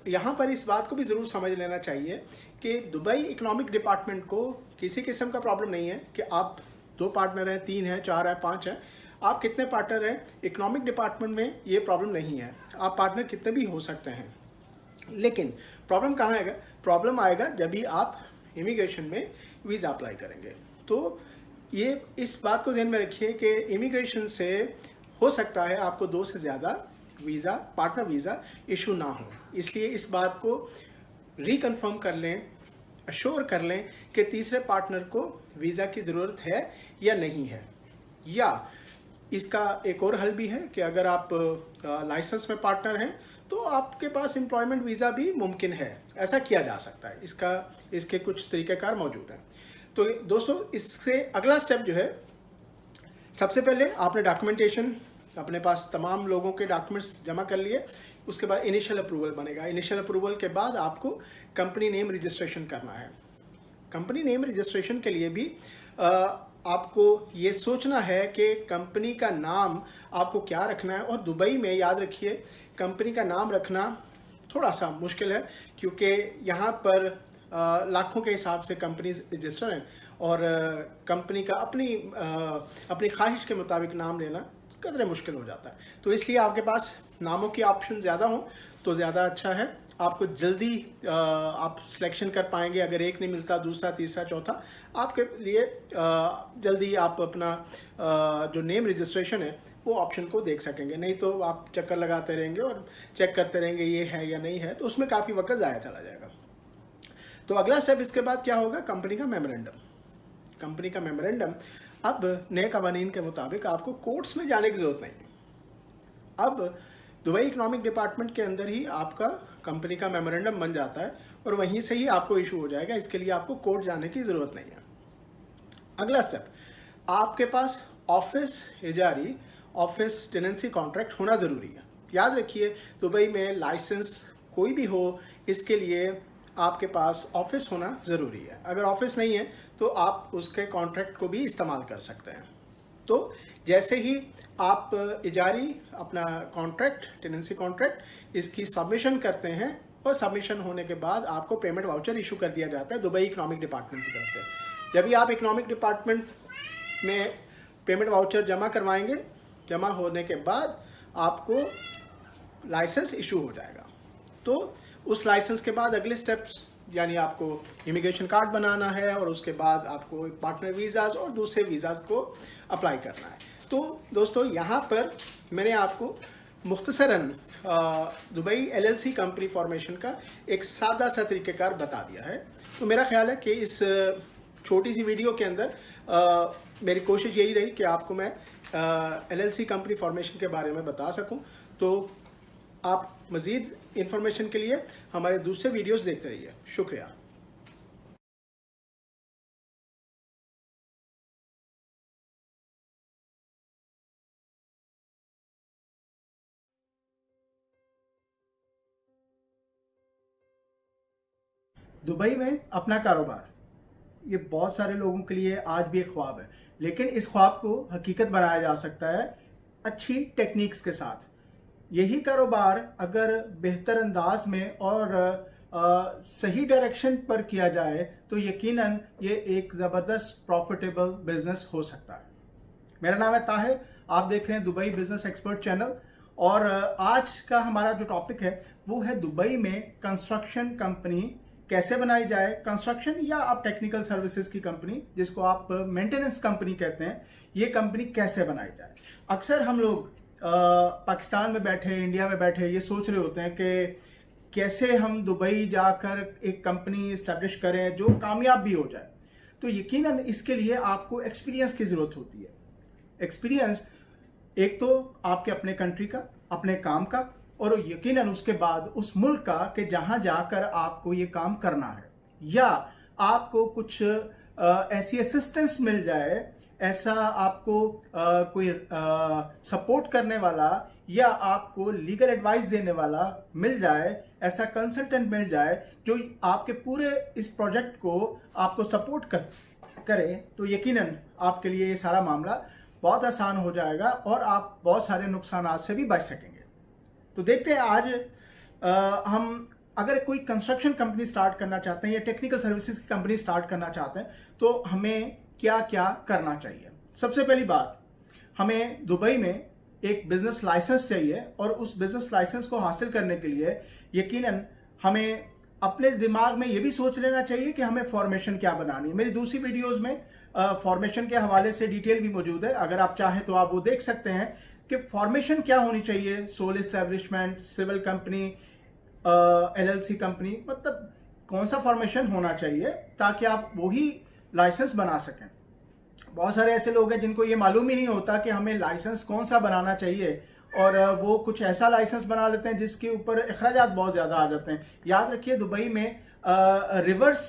यहाँ पर इस बात को भी ज़रूर समझ लेना चाहिए कि दुबई इकोनॉमिक डिपार्टमेंट को किसी किस्म का प्रॉब्लम नहीं है कि आप 2 पार्टनर हैं, 3 हैं, 4 हैं, 5 हैं, आप कितने पार्टनर हैं। इकोनॉमिक डिपार्टमेंट में ये प्रॉब्लम नहीं है, आप पार्टनर कितने भी हो सकते हैं। लेकिन प्रॉब्लम कहाँ आएगा? प्रॉब्लम आएगा जब भी आप इमिग्रेशन में वीज़ा अप्लाई करेंगे। तो ये इस बात को ध्यान में रखिए कि इमिग्रेशन से हो सकता है आपको 2 से ज़्यादा वीज़ा, पार्टनर वीज़ा इशू ना हो। इसलिए इस बात को रिकन्फर्म कर लें, अश्योर कर लें कि तीसरे पार्टनर को वीज़ा की ज़रूरत है या नहीं है। या इसका एक और हल भी है कि अगर आप लाइसेंस में पार्टनर हैं तो आपके पास एम्प्लॉयमेंट वीज़ा भी मुमकिन है, ऐसा किया जा सकता है। इसके कुछ तरीक़ेकार मौजूद हैं। तो दोस्तों, इससे अगला स्टेप जो है, सबसे पहले आपने डॉक्यूमेंटेशन, अपने पास तमाम लोगों के डॉक्यूमेंट्स जमा कर लिए, उसके बाद इनिशियल अप्रूवल बनेगा। इनिशियल अप्रूवल के बाद आपको कंपनी नेम रजिस्ट्रेशन करना है। कंपनी नेम रजिस्ट्रेशन के लिए भी आपको ये सोचना है कि कंपनी का नाम आपको क्या रखना है। और दुबई में याद रखिए, कंपनी का नाम रखना थोड़ा सा मुश्किल है, क्योंकि यहाँ पर लाखों के हिसाब से कंपनीज रजिस्टर हैं और कंपनी का अपनी ख्वाहिश के मुताबिक नाम लेना कदरे मुश्किल हो जाता है। तो इसलिए आपके पास नामों की ऑप्शन ज़्यादा हो तो ज़्यादा अच्छा है। आपको जल्दी आप सिलेक्शन कर पाएंगे। अगर एक नहीं मिलता, दूसरा, तीसरा, चौथा, आपके लिए जल्दी आप अपना जो नेम रजिस्ट्रेशन है वो ऑप्शन को देख सकेंगे। नहीं तो आप चक्कर लगाते रहेंगे और चेक करते रहेंगे ये है या नहीं है, तो उसमें काफ़ी वक्त ज़ाया चला जाएगा। तो अगला स्टेप इसके बाद क्या होगा? कंपनी का मेमोरेंडम। कंपनी का मेमोरेंडम, अब नए कवानीन के मुताबिक आपको कोर्ट्स में जाने की ज़रूरत नहीं है। अब दुबई इकोनॉमिक डिपार्टमेंट के अंदर ही आपका कंपनी का मेमोरेंडम बन जाता है और वहीं से ही आपको इशू हो जाएगा। इसके लिए आपको कोर्ट जाने की ज़रूरत नहीं है। अगला स्टेप, आपके पास ऑफिस इजारी, ऑफिस टेनेंसी कॉन्ट्रैक्ट होना ज़रूरी है। याद रखिए, दुबई में लाइसेंस कोई भी हो, इसके लिए आपके पास ऑफिस होना ज़रूरी है। अगर ऑफिस नहीं है तो आप उसके कॉन्ट्रैक्ट को भी इस्तेमाल कर सकते हैं। तो जैसे ही आप इजारी अपना कॉन्ट्रैक्ट, टेनेंसी कॉन्ट्रैक्ट, इसकी सबमिशन करते हैं और सबमिशन होने के बाद आपको पेमेंट वाउचर इशू कर दिया जाता है दुबई इकोनॉमिक डिपार्टमेंट की तरफ से। जब भी आप इकोनॉमिक डिपार्टमेंट में पेमेंट वाउचर जमा करवाएंगे, जमा होने के बाद आपको लाइसेंस इशू हो जाएगा। तो उस लाइसेंस के बाद अगले स्टेप्स, यानी आपको इमिग्रेशन कार्ड बनाना है और उसके बाद आपको पार्टनर वीज़ाज़ और दूसरे वीज़ाज़ को अप्लाई करना है। तो दोस्तों, यहाँ पर मैंने आपको मुख्तसरन दुबई LLC कंपनी फॉर्मेशन का एक सादा सा तरीक़ेकार बता दिया है। तो मेरा ख्याल है कि इस छोटी सी वीडियो के अंदर मेरी कोशिश यही रही कि आपको मैं LLC कंपनी फॉर्मेशन के बारे में बता सकूं। तो आप मज़ीद इंफॉर्मेशन के लिए हमारे दूसरे वीडियोस देखते रहिए। शुक्रिया। दुबई में अपना कारोबार, ये बहुत सारे लोगों के लिए आज भी एक ख्वाब है, लेकिन इस ख्वाब को हकीकत बनाया जा सकता है अच्छी टेक्निक्स के साथ। यही कारोबार अगर बेहतर अंदाज में और सही डायरेक्शन पर किया जाए तो यकीनन ये एक ज़बरदस्त प्रॉफिटेबल बिजनेस हो सकता है। मेरा नाम है ताहिर, आप देख रहे हैं दुबई बिजनेस एक्सपर्ट चैनल। और आज का हमारा जो टॉपिक है वो है दुबई में कंस्ट्रक्शन कंपनी कैसे बनाई जाए। कंस्ट्रक्शन या आप टेक्निकल सर्विसेज की कंपनी, जिसको आप मेंटेनेंस कंपनी कहते हैं, ये कंपनी कैसे बनाई जाए। अक्सर हम लोग पाकिस्तान में बैठे, इंडिया में बैठे ये सोच रहे होते हैं कि कैसे हम दुबई जाकर एक कंपनी इस्टेब्लिश करें जो कामयाब भी हो जाए। तो यकीनन इसके लिए आपको एक्सपीरियंस की ज़रूरत होती है। एक्सपीरियंस एक तो आपके अपने कंट्री का, अपने काम का, और यकीनन उसके बाद उस मुल्क का कि जहां जाकर आपको ये काम करना है, या आपको कुछ ऐसी असिस्टेंस मिल जाए, ऐसा आपको कोई सपोर्ट करने वाला या आपको लीगल एडवाइस देने वाला मिल जाए, ऐसा कंसल्टेंट मिल जाए जो आपके पूरे इस प्रोजेक्ट को आपको सपोर्ट करे, तो यकीनन आपके लिए ये सारा मामला बहुत आसान हो जाएगा और आप बहुत सारे नुकसान से भी बच सकेंगे। तो देखते हैं आज हम अगर कोई कंस्ट्रक्शन कंपनी स्टार्ट करना चाहते हैं या टेक्निकल सर्विसेज की कंपनी स्टार्ट करना चाहते हैं तो हमें क्या क्या करना चाहिए। सबसे पहली बात, हमें दुबई में एक बिजनेस लाइसेंस चाहिए, और उस बिजनेस लाइसेंस को हासिल करने के लिए यकीनन हमें अपने दिमाग में ये भी सोच लेना चाहिए कि हमें फॉर्मेशन क्या बनानी है। मेरी दूसरी वीडियोस में फॉर्मेशन के हवाले से डिटेल भी मौजूद है, अगर आप चाहें तो आप वो देख सकते हैं कि फॉर्मेशन क्या होनी चाहिए, sole establishment, civil company, LLC company, मतलब कौन सा फॉर्मेशन होना चाहिए ताकि आप वही लाइसेंस बना सकें। बहुत सारे ऐसे लोग हैं जिनको ये मालूम ही नहीं होता कि हमें लाइसेंस कौन सा बनाना चाहिए, और वो कुछ ऐसा लाइसेंस बना लेते हैं जिसके ऊपर अखराजात बहुत ज़्यादा आ जाते हैं। याद रखिए, दुबई में रिवर्स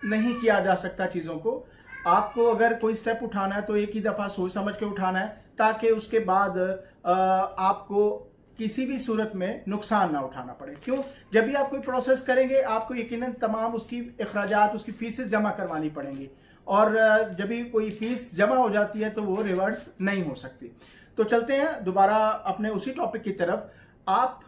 नहीं किया जा सकता चीज़ों को। आपको अगर कोई स्टेप उठाना है तो एक ही दफ़ा सोच समझ के उठाना है, ताकि उसके बाद आपको किसी भी सूरत में नुकसान ना उठाना पड़े। क्यों? जब भी आप कोई प्रोसेस करेंगे आपको यकीनन तमाम उसकी अखराजात, उसकी फीसेस जमा करवानी पड़ेंगी, और जब भी कोई फीस जमा हो जाती है तो वो रिवर्स नहीं हो सकती। तो चलते हैं दोबारा अपने उसी टॉपिक की तरफ। आप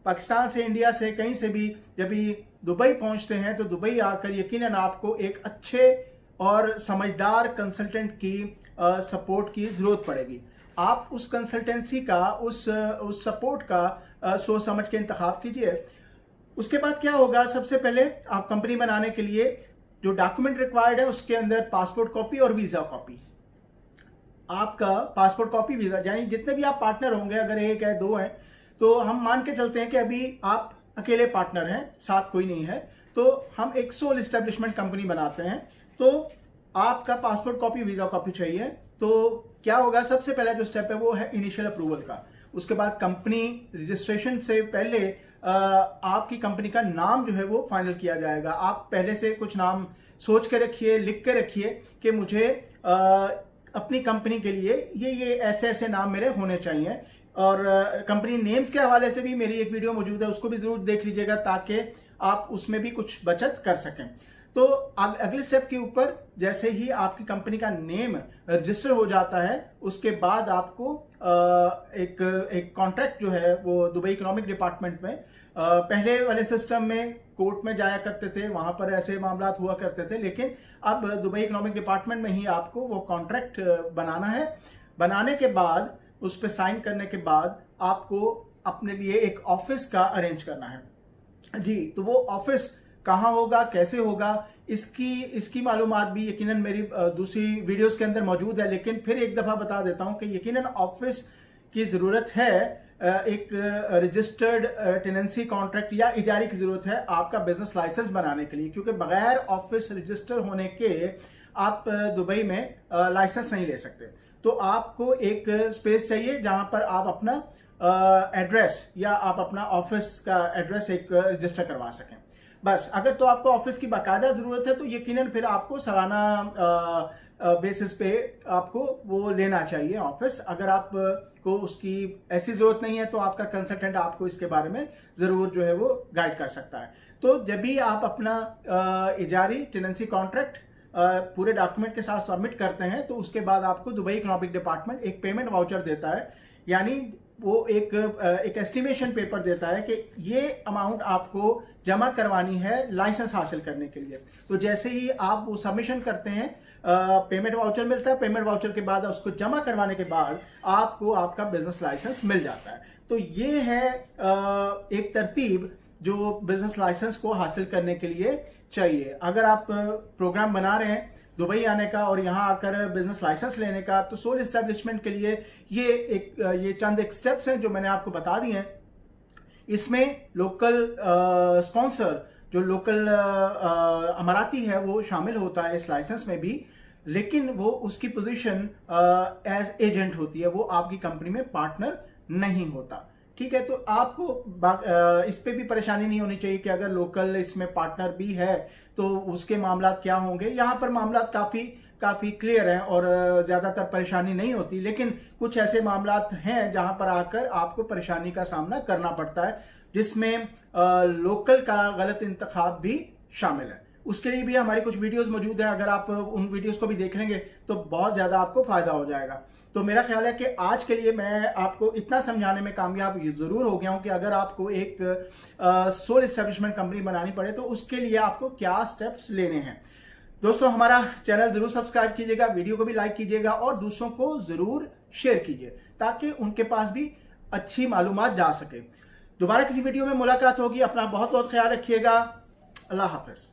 पाकिस्तान से, इंडिया से, कहीं से भी जब भी दुबई पहुंचते हैं तो दुबई आकर यकीनन आपको एक अच्छे और समझदार कंसल्टेंट की सपोर्ट की ज़रूरत पड़ेगी। आप उस कंसल्टेंसी का, उस सपोर्ट का सोच समझ के इंतखाब कीजिए। उसके बाद क्या होगा, सबसे पहले आप कंपनी बनाने के लिए जो डॉक्यूमेंट रिक्वायर्ड है उसके अंदर पासपोर्ट कॉपी और वीज़ा कॉपी। आपका पासपोर्ट कॉपी, वीज़ा, यानी जितने भी आप पार्टनर होंगे, अगर एक है, दो हैं, तो हम मान के चलते हैं कि अभी आप अकेले पार्टनर हैं, साथ कोई नहीं है, तो हम एक सोल एस्टेब्लिशमेंट कंपनी बनाते हैं। तो आपका पासपोर्ट कॉपी, वीज़ा कॉपी चाहिए। तो क्या होगा, सबसे पहला जो स्टेप है वो है इनिशियल अप्रूवल का। उसके बाद कंपनी रजिस्ट्रेशन से पहले आपकी कंपनी का नाम जो है वो फाइनल किया जाएगा। आप पहले से कुछ नाम सोच के रखिए, लिख के रखिए कि मुझे अपनी कंपनी के लिए ये ऐसे ऐसे नाम मेरे होने चाहिए। और कंपनी नेम्स के हवाले से भी मेरी एक वीडियो मौजूद है, उसको भी जरूर देख लीजिएगा ताकि आप उसमें भी कुछ बचत कर सकें। तो अगले स्टेप के ऊपर जैसे ही आपकी कंपनी का नेम रजिस्टर हो जाता है, उसके बाद आपको एक कॉन्ट्रैक्ट जो है वो दुबई इकोनॉमिक डिपार्टमेंट में, पहले वाले सिस्टम में कोर्ट में जाया करते थे, वहां पर ऐसे मामला हुआ करते थे, लेकिन अब दुबई इकोनॉमिक डिपार्टमेंट में ही आपको वो कॉन्ट्रैक्ट बनाना है। बनाने के बाद, उस पर साइन करने के बाद आपको अपने लिए एक ऑफिस का अरेंज करना है जी। तो वो ऑफिस कहाँ होगा, कैसे होगा, इसकी मालूमात भी यकीनन मेरी दूसरी वीडियोस के अंदर मौजूद है, लेकिन फिर एक दफ़ा बता देता हूँ कि यकीनन ऑफिस की ज़रूरत है। एक रजिस्टर्ड टेनेंसी कॉन्ट्रैक्ट या इजारे की ज़रूरत है आपका बिजनेस लाइसेंस बनाने के लिए, क्योंकि बगैर ऑफिस रजिस्टर होने के आप दुबई में लाइसेंस नहीं ले सकते। तो आपको एक स्पेस चाहिए जहाँ पर आप अपना एड्रेस या आप अपना ऑफिस का एड्रेस एक रजिस्टर करवा सकें। बस, अगर तो आपको ऑफिस की बाकायदा ज़रूरत है तो यकीनन फिर आपको सालाना बेसिस पे आपको वो लेना चाहिए ऑफिस। अगर आपको उसकी ऐसी ज़रूरत नहीं है तो आपका कंसल्टेंट आपको इसके बारे में ज़रूर जो है वो गाइड कर सकता है। तो जब भी आप अपना इजारी टेनेंसी कॉन्ट्रैक्ट पूरे डॉक्यूमेंट के साथ सबमिट करते हैं तो उसके बाद आपको दुबई इकोनॉमिक डिपार्टमेंट एक पेमेंट वाउचर देता है, यानी वो एक एस्टिमेशन पेपर देता है कि ये अमाउंट आपको जमा करवानी है लाइसेंस हासिल करने के लिए। तो जैसे ही आप वो सबमिशन करते हैं, पेमेंट वाउचर मिलता है। पेमेंट वाउचर के बाद उसको जमा करवाने के बाद आपको आपका बिजनेस लाइसेंस मिल जाता है। तो ये है एक तरतीब जो बिजनेस लाइसेंस को हासिल करने के लिए चाहिए। अगर आप प्रोग्राम बना रहे हैं दुबई आने का और यहाँ आकर बिजनेस लाइसेंस लेने का, तो सोल एस्टेब्लिशमेंट के लिए ये चंद एक स्टेप्स हैं जो मैंने आपको बता दिए हैं। इसमें लोकल स्पॉन्सर, जो लोकल अमाराती है, वो शामिल होता है इस लाइसेंस में भी। लेकिन वो उसकी पोजीशन एज एजेंट होती है, वो आपकी कंपनी में पार्टनर नहीं होता। ठीक है, तो आपको इस पे भी परेशानी नहीं होनी चाहिए कि अगर लोकल इसमें पार्टनर भी है तो उसके मामलात क्या होंगे। यहाँ पर मामलात काफी क्लियर हैं और ज्यादातर परेशानी नहीं होती, लेकिन कुछ ऐसे मामलात हैं जहां पर आकर आपको परेशानी का सामना करना पड़ता है, जिसमें लोकल का गलत इंतखाब भी शामिल है। उसके लिए भी हमारी कुछ वीडियोस मौजूद हैं, अगर आप उन वीडियोस को भी देख लेंगे तो बहुत ज्यादा आपको फायदा हो जाएगा। तो मेरा ख्याल है कि आज के लिए मैं आपको इतना समझाने में कामयाब जरूर हो गया हूं कि अगर आपको एक सोल एस्टेब्लिशमेंट कंपनी बनानी पड़े तो उसके लिए आपको क्या स्टेप्स लेने हैं। दोस्तों, हमारा चैनल जरूर सब्सक्राइब कीजिएगा, वीडियो को भी लाइक कीजिएगा और दूसरों को जरूर शेयर कीजिए ताकि उनके पास भी अच्छी मालूमात जा सके। दोबारा किसी वीडियो में मुलाकात होगी। अपना बहुत बहुत ख्याल रखिएगा। अल्लाह हाफिज।